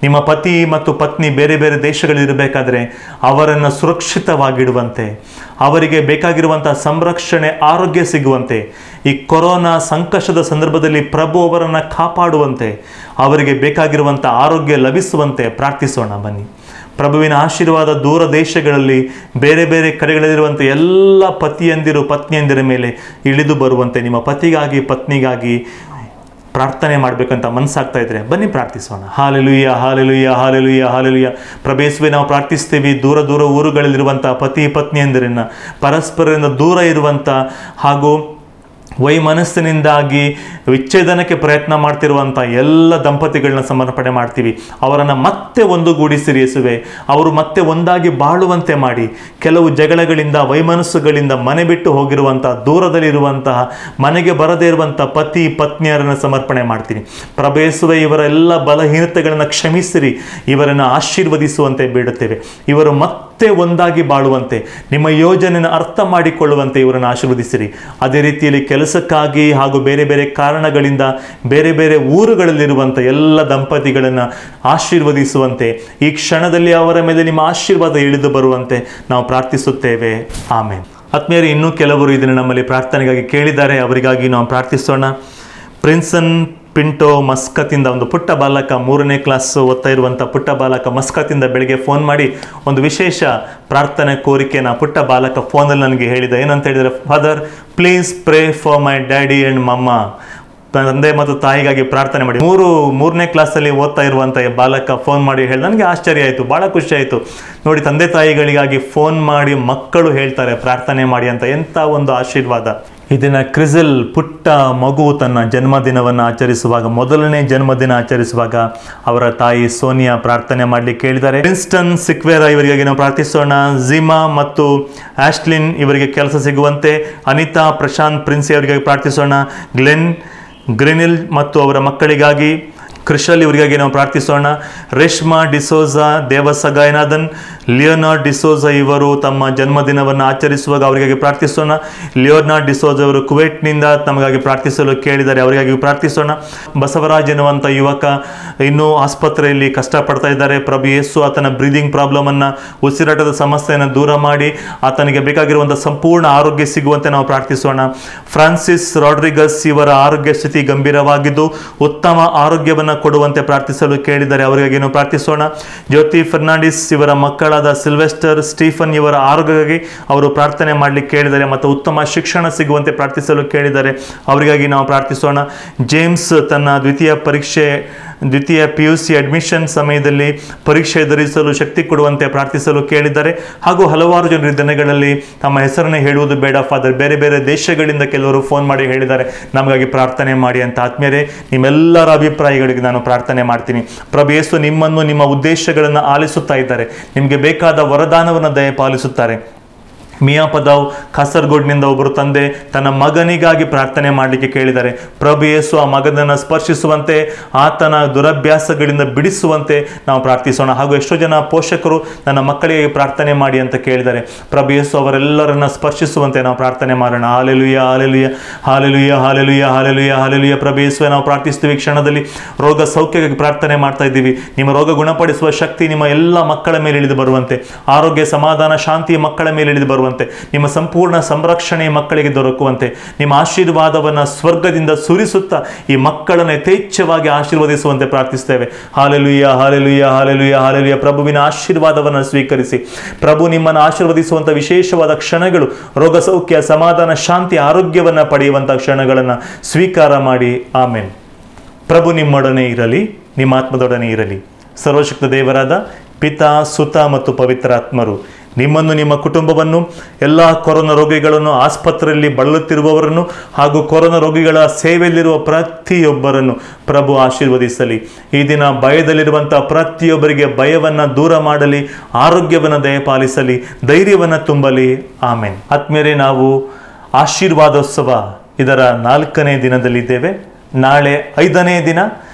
ನಿಮ್ಮ ಪತಿ ಮತ್ತು ಪತ್ನಿ ಬೇರೆ ಬೇರೆ ದೇಶಗಳಲ್ಲಿರಬೇಕಾದ್ರೆ ಅವರನ್ನು ಸುರಕ್ಷಿತವಾಗಿಡುವಂತೆ, ಅವರಿಗೆ ಬೇಕಾಗಿರುವಂಥ ಸಂರಕ್ಷಣೆ, ಆರೋಗ್ಯ ಸಿಗುವಂತೆ, ಈ ಕೊರೋನಾ ಸಂಕಷ್ಟದ ಸಂದರ್ಭದಲ್ಲಿ ಪ್ರಭು ಅವರನ್ನು ಕಾಪಾಡುವಂತೆ, ಅವರಿಗೆ ಬೇಕಾಗಿರುವಂಥ ಆರೋಗ್ಯ ಲಭಿಸುವಂತೆ ಪ್ರಾರ್ಥಿಸೋಣ. ಬನ್ನಿ. ಪ್ರಭುವಿನ ಆಶೀರ್ವಾದ ದೂರ ದೇಶಗಳಲ್ಲಿ ಬೇರೆ ಬೇರೆ ಕಡೆಗಳಲ್ಲಿರುವಂಥ ಎಲ್ಲ ಪತಿಯಂದಿರು ಪತ್ನಿಯಂದಿರ ಮೇಲೆ ಇಳಿದು ಬರುವಂತೆ ನಿಮ್ಮ ಪತಿಗಾಗಿ ಪತ್ನಿಗಾಗಿ ಪ್ರಾರ್ಥನೆ ಮಾಡಬೇಕಂತ ಮನಸ್ಸಾಗ್ತಾ ಇದ್ರೆ ಬನ್ನಿ ಪ್ರಾರ್ಥಿಸೋಣ. Hallelujah, hallelujah, hallelujah, hallelujah. ಪ್ರಭು ಯೇಸುವೇ, ನಾವು ಪ್ರಾರ್ಥಿಸ್ತೀವಿ. ದೂರ ದೂರ ಊರುಗಳಲ್ಲಿರುವಂಥ ಪತಿ ಪತ್ನಿಯಂದಿರನ್ನು, ಪರಸ್ಪರರಿಂದ ದೂರ ಇರುವಂಥ ಹಾಗೂ ವೈಮನಸ್ಸಿನಿಂದಾಗಿ ವಿಚ್ಛೇದನಕ್ಕೆ ಪ್ರಯತ್ನ ಮಾಡ್ತಿರುವಂಥ ಎಲ್ಲ ದಂಪತಿಗಳನ್ನ ಸಮರ್ಪಣೆ ಮಾಡ್ತೀವಿ. ಅವರನ್ನು ಮತ್ತೆ ಒಂದುಗೂಡಿಸಿರಿ ಯೇಸುವೆ. ಅವರು ಮತ್ತೆ ಒಂದಾಗಿ ಬಾಳುವಂತೆ ಮಾಡಿ. ಕೆಲವು ಜಗಳಗಳಿಂದ ವೈಮನಸ್ಸುಗಳಿಂದ ಮನೆ ಬಿಟ್ಟು ಹೋಗಿರುವಂಥ, ದೂರದಲ್ಲಿರುವಂತಹ, ಮನೆಗೆ ಬರದೇ ಇರುವಂಥ ಪತಿ ಪತ್ನಿಯರನ್ನು ಸಮರ್ಪಣೆ ಮಾಡ್ತೀನಿ. ಪ್ರಭು ಯೇಸುವೆ, ಇವರ ಎಲ್ಲ ಬಲಹೀನತೆಗಳನ್ನು ಕ್ಷಮಿಸಿರಿ. ಇವರನ್ನು ಆಶೀರ್ವದಿಸುವಂತೆ ಬೇಡುತ್ತೇವೆ. ಇವರು ಮತ್ತೆ ಒಂದಾಗಿ ಬಾಳುವಂತೆ, ನಿಮ್ಮ ಯೋಜನೆಯನ್ನು ಅರ್ಥ ಮಾಡಿಕೊಳ್ಳುವಂತೆ ಇವರನ್ನು ಆಶೀರ್ವದಿಸಿರಿ. ಅದೇ ರೀತಿಯಲ್ಲಿ ಕೆಲಸಕ್ಕಾಗಿ ಹಾಗೂ ಬೇರೆ ಬೇರೆ ಕಾರಣಗಳಿಂದ ಬೇರೆ ಬೇರೆ ಊರುಗಳಲ್ಲಿರುವಂಥ ಎಲ್ಲ ದಂಪತಿಗಳನ್ನು ಆಶೀರ್ವದಿಸುವಂತೆ, ಈ ಕ್ಷಣದಲ್ಲಿ ಅವರ ಮೇಲೆ ನಿಮ್ಮ ಆಶೀರ್ವಾದ ಇಳಿದು ಬರುವಂತೆ ನಾವು ಪ್ರಾರ್ಥಿಸುತ್ತೇವೆ. ಆಮೇನ್. ಆತ್ಮೀಯರೇ, ಇನ್ನೂ ಕೆಲವರು ಇದನ್ನು ನಮ್ಮಲ್ಲಿ ಪ್ರಾರ್ಥನೆಗಾಗಿ ಕೇಳಿದ್ದಾರೆ. ಅವರಿಗಾಗಿ ನಾವು ಪ್ರಾರ್ಥಿಸೋಣ. ಪ್ರಿನ್ಸನ್ ಪಿಂಟೋ ಮಸ್ಕತ್ತಿಂದ ಒಂದು ಪುಟ್ಟ ಬಾಲಕ, 3ನೇ ಕ್ಲಾಸ್ ಓದ್ತಾ ಇರುವಂಥ ಪುಟ್ಟ ಬಾಲಕ ಮಸ್ಕತ್ತಿಂದ ಬೆಳಗ್ಗೆ ಫೋನ್ ಮಾಡಿ ಒಂದು ವಿಶೇಷ ಪ್ರಾರ್ಥನೆ ಕೋರಿಕೆನ ಪುಟ್ಟ ಬಾಲಕ ಫೋನಲ್ಲಿ ನನಗೆ ಹೇಳಿದ. ಏನಂತ ಹೇಳಿದರೆ, father please pray for my daddy and ಮಮ್ಮ. ತಂದೆ ಮತ್ತು ತಾಯಿಗಾಗಿ ಪ್ರಾರ್ಥನೆ ಮಾಡಿ. 3ನೇ ಕ್ಲಾಸಲ್ಲಿ ಓದ್ತಾ ಇರುವಂಥ ಬಾಲಕ ಫೋನ್ ಮಾಡಿ ಹೇಳಿ ನನಗೆ ಆಶ್ಚರ್ಯ ಆಯಿತು, ಭಾಳ ಖುಷಿ ಆಯಿತು. ನೋಡಿ, ತಂದೆ ತಾಯಿಗಳಿಗಾಗಿ ಫೋನ್ ಮಾಡಿ ಮಕ್ಕಳು ಹೇಳ್ತಾರೆ ಪ್ರಾರ್ಥನೆ ಮಾಡಿ ಅಂತ. ಎಂಥ ಒಂದು ಆಶೀರ್ವಾದ. ಇದನ್ನು ಕ್ರಿಸಲ್ ಪುಟ್ಟ ಮಗು ತನ್ನ ಜನ್ಮದಿನವನ್ನು ಆಚರಿಸುವಾಗ, ಮೊದಲನೇ ಜನ್ಮದಿನ ಆಚರಿಸುವಾಗ ಅವರ ತಾಯಿ ಸೋನಿಯಾ ಪ್ರಾರ್ಥನೆ ಮಾಡಲಿಕ್ಕೆ ಹೇಳಿದ್ದಾರೆ. ಪ್ರಿನ್ಸ್ಟನ್ ಸಿಕ್ವೇರಾ ಇವರಿಗೆ ನಾವು ಪ್ರಾರ್ಥಿಸೋಣ. ಜಿಮಾ ಮತ್ತು ಆಶ್ಲಿನ್ ಇವರಿಗೆ ಕೆಲಸ ಸಿಗುವಂತೆ. ಅನಿತಾ ಪ್ರಶಾಂತ್ ಪ್ರಿನ್ಸಿ ಅವರಿಗೆ ಪ್ರಾರ್ಥಿಸೋಣ. ಗ್ರೆನಿಲ್ ಮತ್ತು ಅವರ ಮಕ್ಕಳಿಗಾಗಿ. ಕ್ರಿಶಲ್ ಇವರಿಗಾಗಿ ನಾವು ಪ್ರಾರ್ಥಿಸೋಣ. ರೇಷ್ಮಾ ಡಿಸೋಜಾ, ದೇವಸಗಾಯನಾಥನ್, ಲಿಯೋನಾರ್ಡ್ ಡಿಸೋಜ ಇವರು ತಮ್ಮ ಜನ್ಮದಿನವನ್ನು ಆಚರಿಸುವಾಗ ಅವರಿಗಾಗಿ ಪ್ರಾರ್ಥಿಸೋಣ. ಲಿಯೋನಾರ್ಡ್ ಡಿಸೋಜ ಅವರು ಕುವೈಟ್ನಿಂದ ನಮಗಾಗಿ ಪ್ರಾರ್ಥಿಸಲು ಕೇಳಿದ್ದಾರೆ, ಅವರಿಗಾಗಿ ಪ್ರಾರ್ಥಿಸೋಣ. ಬಸವರಾಜ್ ಎನ್ನುವಂಥ ಯುವಕ ಇನ್ನೂ ಆಸ್ಪತ್ರೆಯಲ್ಲಿ ಕಷ್ಟಪಡ್ತಾ ಇದ್ದಾರೆ. ಪ್ರಭು ಯೇಸು ಆತನ ಬ್ರೀದಿಂಗ್ ಪ್ರಾಬ್ಲಮನ್ನು, ಉಸಿರಾಟದ ಸಮಸ್ಯೆಯನ್ನು ದೂರ ಮಾಡಿ ಆತನಿಗೆ ಬೇಕಾಗಿರುವಂಥ ಸಂಪೂರ್ಣ ಆರೋಗ್ಯ ಸಿಗುವಂತೆ ನಾವು ಪ್ರಾರ್ಥಿಸೋಣ. ಫ್ರಾನ್ಸಿಸ್ ರಾಡ್ರಿಗಸ್ ಇವರ ಆರೋಗ್ಯ ಸ್ಥಿತಿ ಗಂಭೀರವಾಗಿದ್ದು ಉತ್ತಮ ಆರೋಗ್ಯವನ್ನು ಕೊಡುವಂತೆ ಪ್ರಾರ್ಥಿಸಲು ಕೇಳಿದ್ದಾರೆ, ಅವರಿಗಾಗಿ ನಾವು ಪ್ರಾರ್ಥಿಸೋಣ. ಜ್ಯೋತಿ ಫರ್ನಾಂಡಿಸ್ ಇವರ ಮಕ್ಕಳಾದ ಸಿಲ್ವೆಸ್ಟರ್ ಸ್ಟೀಫನ್ ಇವರ ಆರೋಗ್ಯಕ್ಕಾಗಿ ಅವರು ಪ್ರಾರ್ಥನೆ ಮಾಡಲಿಕ್ಕೆ ಕೇಳಿದ್ದಾರೆ ಮತ್ತು ಉತ್ತಮ ಶಿಕ್ಷಣ ಸಿಗುವಂತೆ ಪ್ರಾರ್ಥಿಸಲು ಕೇಳಿದ್ದಾರೆ, ಅವರಿಗಾಗಿ ನಾವು ಪ್ರಾರ್ಥಿಸೋಣ. ಜೇಮ್ಸ್ ತನ್ನ ದ್ವಿತೀಯ PUC ಅಡ್ಮಿಷನ್ ಸಮಯದಲ್ಲಿ ಪರೀಕ್ಷೆ ಎದುರಿಸಲು ಶಕ್ತಿ ಕೊಡುವಂತೆ ಪ್ರಾರ್ಥಿಸಲು ಕೇಳಿದ್ದಾರೆ. ಹಾಗೂ ಹಲವಾರು ಜನರು ಈ ದಿನಗಳಲ್ಲಿ ತಮ್ಮ ಹೆಸರನ್ನು ಹೇಳುವುದು ಬೇಡ ಫಾದರ್, ಬೇರೆ ಬೇರೆ ದೇಶಗಳಿಂದ ಕೆಲವರು ಫೋನ್ ಮಾಡಿ ಹೇಳಿದ್ದಾರೆ ನಮಗಾಗಿ ಪ್ರಾರ್ಥನೆ ಮಾಡಿ ಅಂತ. ಆತ್ಮೀಯರೇ, ನಿಮ್ಮೆಲ್ಲರ ಅಭಿಪ್ರಾಯಗಳಿಗೆ ನಾನು ಪ್ರಾರ್ಥನೆ ಮಾಡ್ತೀನಿ. ಪ್ರಭು ಯೇಸು ನಿಮ್ಮನ್ನು, ನಿಮ್ಮ ಉದ್ದೇಶಗಳನ್ನು ಆಲಿಸುತ್ತಾ ಇದ್ದಾರೆ. ನಿಮಗೆ ಬೇಕಾದ ವರದಾನವನ್ನು ದಯಪಾಲಿಸುತ್ತಾರೆ. ಮಿಯಾ ಪದಾವ್ ಕಾಸರಗೋಡ್ನಿಂದ ಒಬ್ಬರು ತಂದೆ ತನ್ನ ಮಗನಿಗಾಗಿ ಪ್ರಾರ್ಥನೆ ಮಾಡಲಿಕ್ಕೆ ಕೇಳಿದ್ದಾರೆ. ಪ್ರಭು ಯೇಸು ಆ ಮಗನನ್ನು ಸ್ಪರ್ಶಿಸುವಂತೆ, ಆತನ ದುರಭ್ಯಾಸಗಳಿಂದ ಬಿಡಿಸುವಂತೆ ನಾವು ಪ್ರಾರ್ಥಿಸೋಣ. ಹಾಗೂ ಎಷ್ಟೋ ಜನ ಪೋಷಕರು ನನ್ನ ಮಕ್ಕಳಿಗೆ ಪ್ರಾರ್ಥನೆ ಮಾಡಿ ಅಂತ ಕೇಳಿದ್ದಾರೆ. ಪ್ರಭು ಯೇಸು ಅವರೆಲ್ಲರನ್ನ ಸ್ಪರ್ಶಿಸುವಂತೆ ನಾವು ಪ್ರಾರ್ಥನೆ ಮಾಡೋಣ. Hallelujah, hallelujah, hallelujah, hallelujah, hallelujah, hallelujah. ಪ್ರಭು ಯೇಸುವೆ, ನಾವು ಪ್ರಾರ್ಥಿಸ್ತೀವಿ. ಕ್ಷಣದಲ್ಲಿ ರೋಗ ಸೌಖ್ಯಕ್ಕಾಗಿ ಪ್ರಾರ್ಥನೆ ಮಾಡ್ತಾ ಇದ್ದೀವಿ. ನಿಮ್ಮ ರೋಗ ಗುಣಪಡಿಸುವ ಶಕ್ತಿ ನಿಮ್ಮ ಎಲ್ಲ ಮಕ್ಕಳ ಮೇಲೆ ಇಳಿದು ಬರುವಂತೆ, ಆರೋಗ್ಯ ಸಮಾಧಾನ ಶಾಂತಿ ಮಕ್ಕಳ ಮೇಲೆ ಇಳಿದು ಬರುವಂತೆ ಬರುವಂತೆ, ನಿಮ್ಮ ಸಂಪೂರ್ಣ ಸಂರಕ್ಷಣೆ ಮಕ್ಕಳಿಗೆ ದೊರಕುವಂತೆ, ನಿಮ್ಮ ಆಶೀರ್ವಾದವನ್ನು ಸ್ವರ್ಗದಿಂದ ಸುರಿಸುತ್ತಾ ಈ ಮಕ್ಕಳನ್ನು ಯಥೇಚ್ಛವಾಗಿ ಆಶೀರ್ವದಿಸುವಂತೆ ಪ್ರಾರ್ಥಿಸ್ತೇವೆ. Hallelujah, hallelujah, hallelujah, hallelujah. ಪ್ರಭುವಿನ ಆಶೀರ್ವಾದವನ್ನು ಸ್ವೀಕರಿಸಿ. ಪ್ರಭು ನಿಮ್ಮನ್ನು ಆಶೀರ್ವದಿಸುವಂಥ ವಿಶೇಷವಾದ ಕ್ಷಣಗಳು, ರೋಗ ಸೌಖ್ಯ, ಸಮಾಧಾನ, ಶಾಂತಿ, ಆರೋಗ್ಯವನ್ನು ಪಡೆಯುವಂಥ ಕ್ಷಣಗಳನ್ನು ಸ್ವೀಕಾರ ಮಾಡಿ. ಆಮೇನ್. ಪ್ರಭು ನಿಮ್ಮೊಡನೆ ಇರಲಿ, ನಿಮ್ಮ ಆತ್ಮದೊಡನೆ ಇರಲಿ. ಸರ್ವಶಕ್ತ ದೇವರಾದ ಪಿತಾ, ಸುತ ಮತ್ತು ಪವಿತ್ರಾತ್ಮರು ನಿಮ್ಮನ್ನು, ನಿಮ್ಮ ಕುಟುಂಬವನ್ನು, ಎಲ್ಲ ಕೊರೋನಾ ರೋಗಿಗಳನ್ನು, ಆಸ್ಪತ್ರೆಯಲ್ಲಿ ಬಳಲುತ್ತಿರುವವರನ್ನು ಹಾಗೂ ಕೊರೋನಾ ರೋಗಿಗಳ ಸೇವೆಯಲ್ಲಿರುವ ಪ್ರತಿಯೊಬ್ಬರನ್ನು ಪ್ರಭು ಆಶೀರ್ವದಿಸಲಿ. ಈ ದಿನ ಭಯದಲ್ಲಿರುವಂಥ ಪ್ರತಿಯೊಬ್ಬರಿಗೆ ಭಯವನ್ನು ದೂರ ಮಾಡಲಿ, ಆರೋಗ್ಯವನ್ನು ದಯಪಾಲಿಸಲಿ, ಧೈರ್ಯವನ್ನು ತುಂಬಲಿ. ಆಮೇನ್. ಆತ್ಮೀಯರೇ, ನಾವು ಆಶೀರ್ವಾದೋತ್ಸವ ಇದರ 4ನೇ ದಿನದಲ್ಲಿದ್ದೇವೆ. ನಾಳೆ 5ನೇ ದಿನ.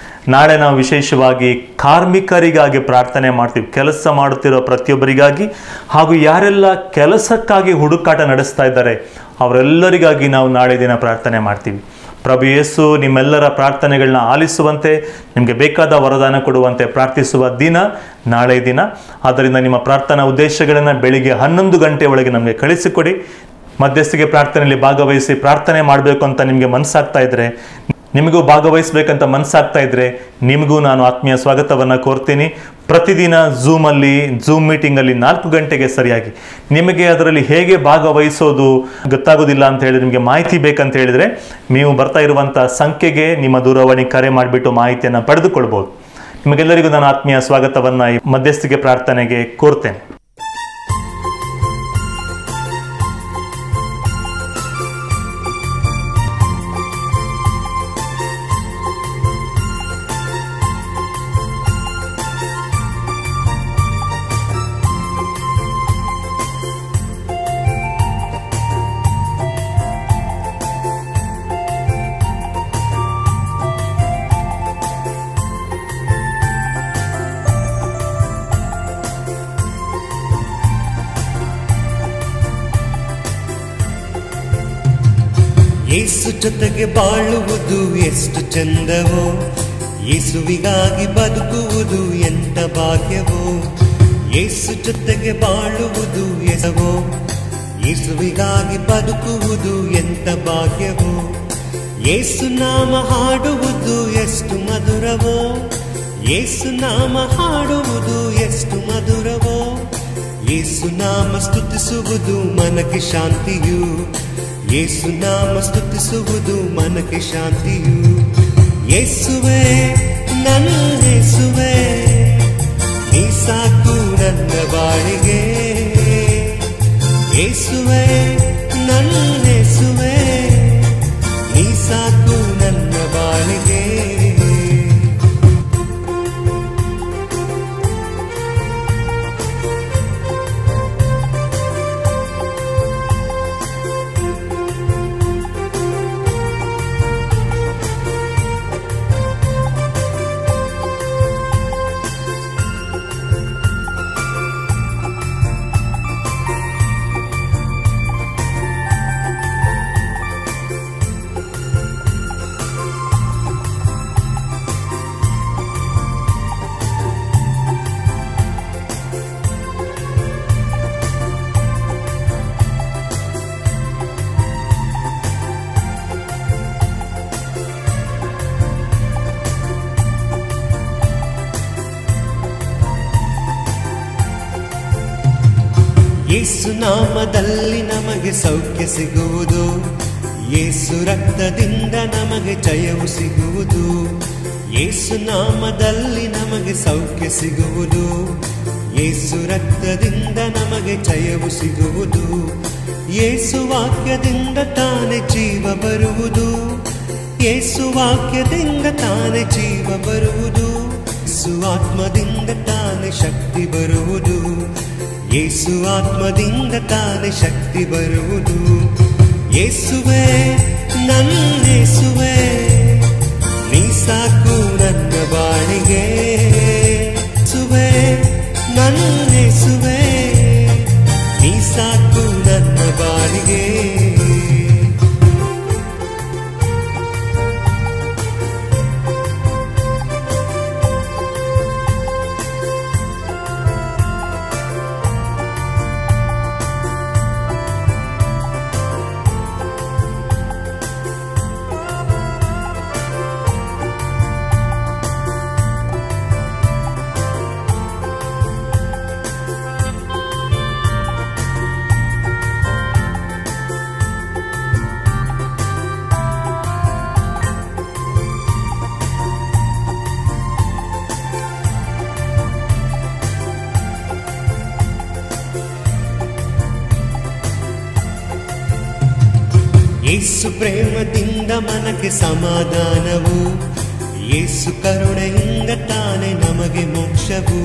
ನಾಳೆ ನಾವು ವಿಶೇಷವಾಗಿ ಕಾರ್ಮಿಕರಿಗಾಗಿ ಪ್ರಾರ್ಥನೆ ಮಾಡ್ತೀವಿ, ಕೆಲಸ ಮಾಡುತ್ತಿರೋ ಪ್ರತಿಯೊಬ್ಬರಿಗಾಗಿ, ಹಾಗೂ ಯಾರೆಲ್ಲ ಕೆಲಸಕ್ಕಾಗಿ ಹುಡುಕಾಟ ನಡೆಸ್ತಾ ಇದ್ದಾರೆ ಅವರೆಲ್ಲರಿಗಾಗಿ ನಾವು ನಾಳೆ ದಿನ ಪ್ರಾರ್ಥನೆ ಮಾಡ್ತೀವಿ. ಪ್ರಭು ಯೇಸು ನಿಮ್ಮೆಲ್ಲರ ಪ್ರಾರ್ಥನೆಗಳನ್ನ ಆಲಿಸುವಂತೆ, ನಿಮಗೆ ಬೇಕಾದ ವರದಾನ ಕೊಡುವಂತೆ ಪ್ರಾರ್ಥಿಸುವ ದಿನ ನಾಳೆ ದಿನ. ಆದ್ದರಿಂದ ನಿಮ್ಮ ಪ್ರಾರ್ಥನಾ ಉದ್ದೇಶಗಳನ್ನು ಬೆಳಿಗ್ಗೆ 11 ಗಂಟೆ ಒಳಗೆ ನಮಗೆ ಕಳಿಸಿಕೊಡಿ. ಮಧ್ಯಸ್ಥಿಕೆ ಪ್ರಾರ್ಥನೆಯಲ್ಲಿ ಭಾಗವಹಿಸಿ ಪ್ರಾರ್ಥನೆ ಮಾಡಬೇಕು ಅಂತ ನಿಮಗೆ ಮನಸ್ಸಾಗ್ತಾ ಇದ್ರೆ, ನಿಮಗೂ ಭಾಗವಹಿಸಬೇಕಂತ ಮನಸ್ಸಾಗ್ತಾ ಇದ್ರೆ, ನಿಮಗೂ ನಾನು ಆತ್ಮೀಯ ಸ್ವಾಗತವನ್ನು ಕೋರ್ತೀನಿ. ಪ್ರತಿದಿನ ಝೂಮ್ ಮೀಟಿಂಗಲ್ಲಿ 4 ಗಂಟೆಗೆ ಸರಿಯಾಗಿ. ನಿಮಗೆ ಅದರಲ್ಲಿ ಹೇಗೆ ಭಾಗವಹಿಸೋದು ಗೊತ್ತಾಗೋದಿಲ್ಲ ಅಂತ ಹೇಳಿದ್ರೆ, ನಿಮಗೆ ಮಾಹಿತಿ ಬೇಕಂತ ಹೇಳಿದರೆ, ನೀವು ಬರ್ತಾ ಇರುವಂಥ ಸಂಖ್ಯೆಗೆ ನಿಮ್ಮ ದೂರವಾಣಿ ಕರೆ ಮಾಡಿಬಿಟ್ಟು ಮಾಹಿತಿಯನ್ನು ಪಡೆದುಕೊಳ್ಬೋದು. ನಿಮಗೆಲ್ಲರಿಗೂ ನಾನು ಆತ್ಮೀಯ ಸ್ವಾಗತವನ್ನು ಈ ಮಧ್ಯಸ್ಥಿಕೆ ಪ್ರಾರ್ಥನೆಗೆ ಕೋರ್ತೇನೆ. ಯೇಸು ಜೊತೆಗೆ ಬಾಳುವುದು ಎಷ್ಟು ಚಂದವೋ, ಯೇಸುವಿಗಾಗಿ ಬದುಕುವುದು ಎಂತ ಭಾಗ್ಯವೋ. ಯೇಸು ಜೊತೆಗೆ ಬಾಳುವುದು ಎಸವೋ, ಯೇಸುವಿಗಾಗಿ ಬದುಕುವುದು ಎಂತ ಭಾಗ್ಯವೋ. ಯೇಸು ನಾಮ ಹಾಡುವುದು ಎಷ್ಟು ಮಧುರವೋ, ಯೇಸು ನಾಮ ಹಾಡುವುದು ಎಷ್ಟು ಮಧುರವೋ. ಯೇಸು ನಾಮ ಸ್ತುತಿಸುವುದು ಮನಕ್ಕೆ ಶಾಂತಿಯು, ಯೇಸು ನಾಮ ಸ್ತುತಿಸುವುದು ಮನಕ್ಕೆ ಶಾಂತಿಯು. ಯೇಸುವೇ ನನ್ನ ಯೇಸುವೇ, ನೀ ಸಾಕು ನನ್ನ ಬಾಳಿಗೆ. ಯೇಸುವೇ ನನ್ನ ಯೇಸುವೇ, ನೀ ಸಾಕು ನನ್ನ ಬಾಳಿಗೆ. ಯೇಸು ನಾಮದಲ್ಲಿ ನಮಗೆ ಸೌಖ್ಯ ಸಿಗುವುದು, ಯೇಸು ರಕ್ತದಿಂದ ನಮಗೆ ಜಯವು ಸಿಗುವುದು. ಯೇಸು ನಾಮದಲ್ಲಿ ನಮಗೆ ಸೌಖ್ಯ ಸಿಗುವುದು, ಯೇಸು ರಕ್ತದಿಂದ ನಮಗೆ ಜಯವು ಸಿಗುವುದು. ಯೇಸು ವಾಕ್ಯದಿಂದ ತಾನೇ ಜೀವ ಬರುವುದು, ಯೇಸು ವಾಕ್ಯದಿಂದ ತಾನೇ ಜೀವ ಬರುವುದು. ಯೇಸು ಆತ್ಮದಿಂದ ತಾನೇ ಶಕ್ತಿ ಬರುವುದು, ಯೇಸು ಆತ್ಮದಿಂದ ತಾನೇ ಶಕ್ತಿ ಬರುವುದು. ಯೇಸುವೇ ನನ್ನ ಯೇಸುವೇ, ನೀ ಸಾಕು ನನ್ನ ಬಾಳಿಗೆ. ಯೇಸುವೇ ನನ್ನ ಯೇಸುವೇ, ನೀ ಸಾಕು ನನ್ನ ಬಾಳಿಗೆ. ಯೇಸು ಪ್ರೇಮದಿಂದ ಮನಕ್ಕೆ ಸಮಾಧಾನವು, ಯೇಸು ಕರುಣೆಯಿಂದ ತಾನೆ ನಮಗೆ ಮೋಕ್ಷವು.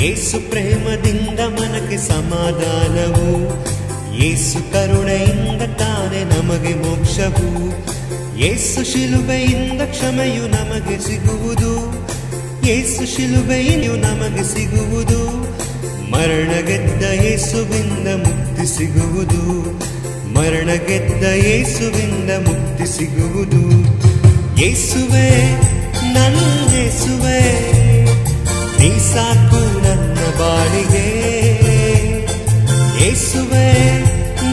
ಯೇಸು ಪ್ರೇಮದಿಂದ ಮನಕ್ಕೆ ಸಮಾಧಾನವು, ಯೇಸು ಕರುಣೆಯಿಂದ ತಾನೆ ನಮಗೆ ಮೋಕ್ಷವು. ಯೇಸು ಶಿಲುಬೆಯಿಂದ ಕ್ಷಮೆಯು ನಮಗೆ ಸಿಗುವುದು, ಯೇಸು ಶಿಲುಬೆಯು ನಮಗೆ ಸಿಗುವುದು. ಮರಣ ಗೆದ್ದ ಯೇಸುವಿಂದ ಮುಕ್ತಿ ಸಿಗುವುದು, ಮರಣ ಗೆದ್ದ ಯೇಸುವಿಂದ ಮುಕ್ತಿ ಸಿಗುವುದು. ಯೇಸುವೇ ನನ್ನ ಯೇಸುವೇ, ನೀ ಸಾಕು ನನ್ನ ಬಾಳಿಗೆ. ಯೇಸುವೇ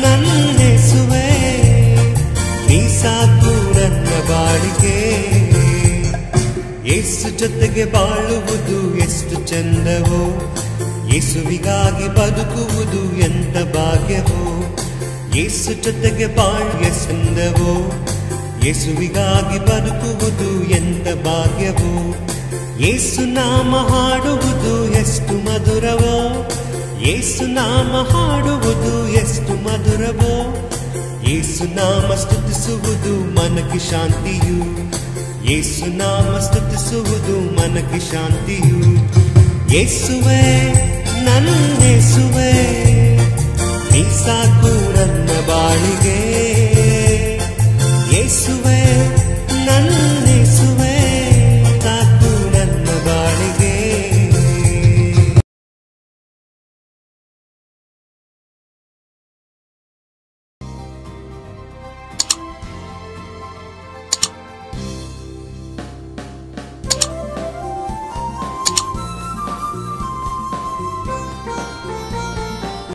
ನನ್ನ ಯೇಸುವೇ, ನೀ ಸಾಕು ನನ್ನ ಬಾಳಿಗೆ. ಯೇಸು ಜೊತೆಗೆ ಬಾಳುವುದು ಎಷ್ಟು ಚಂದವೋ, ಯೇಸುವಿಗಾಗಿ ಬದುಕುವುದು ಎಂತ ಭಾಗ್ಯವೋ. ಯೇಸು ಜೊತೆಗೆ ಬಾಳ್ಗೆ ಚಂದವೋ, ಯೇಸುವಿಗಾಗಿ ಬದುಕುವುದು ಎಂತ ಭಾಗ್ಯವೋ. ಯೇಸು ನಾಮ ಹಾಡುವುದು ಎಷ್ಟು ಮಧುರವೋ, ಯೇಸು ನಾಮ ಹಾಡುವುದು ಎಷ್ಟು ಮಧುರವೋ. ಯೇಸು ನಾಮ ಸ್ತುತಿಸುವುದು ಮನಕ್ಕೆ ಶಾಂತಿಯು, ಯೇಸು ನಾಮ ಸ್ತುತಿಸುವುದು ಮನಕ್ಕೆ ಶಾಂತಿಯು. ಯೇಸುವೇ ನನ್ನ ಯೇಸುವೇ, ನೀ ಸಾಕು ನನ್ನ ಬಾಳಿಗೆ.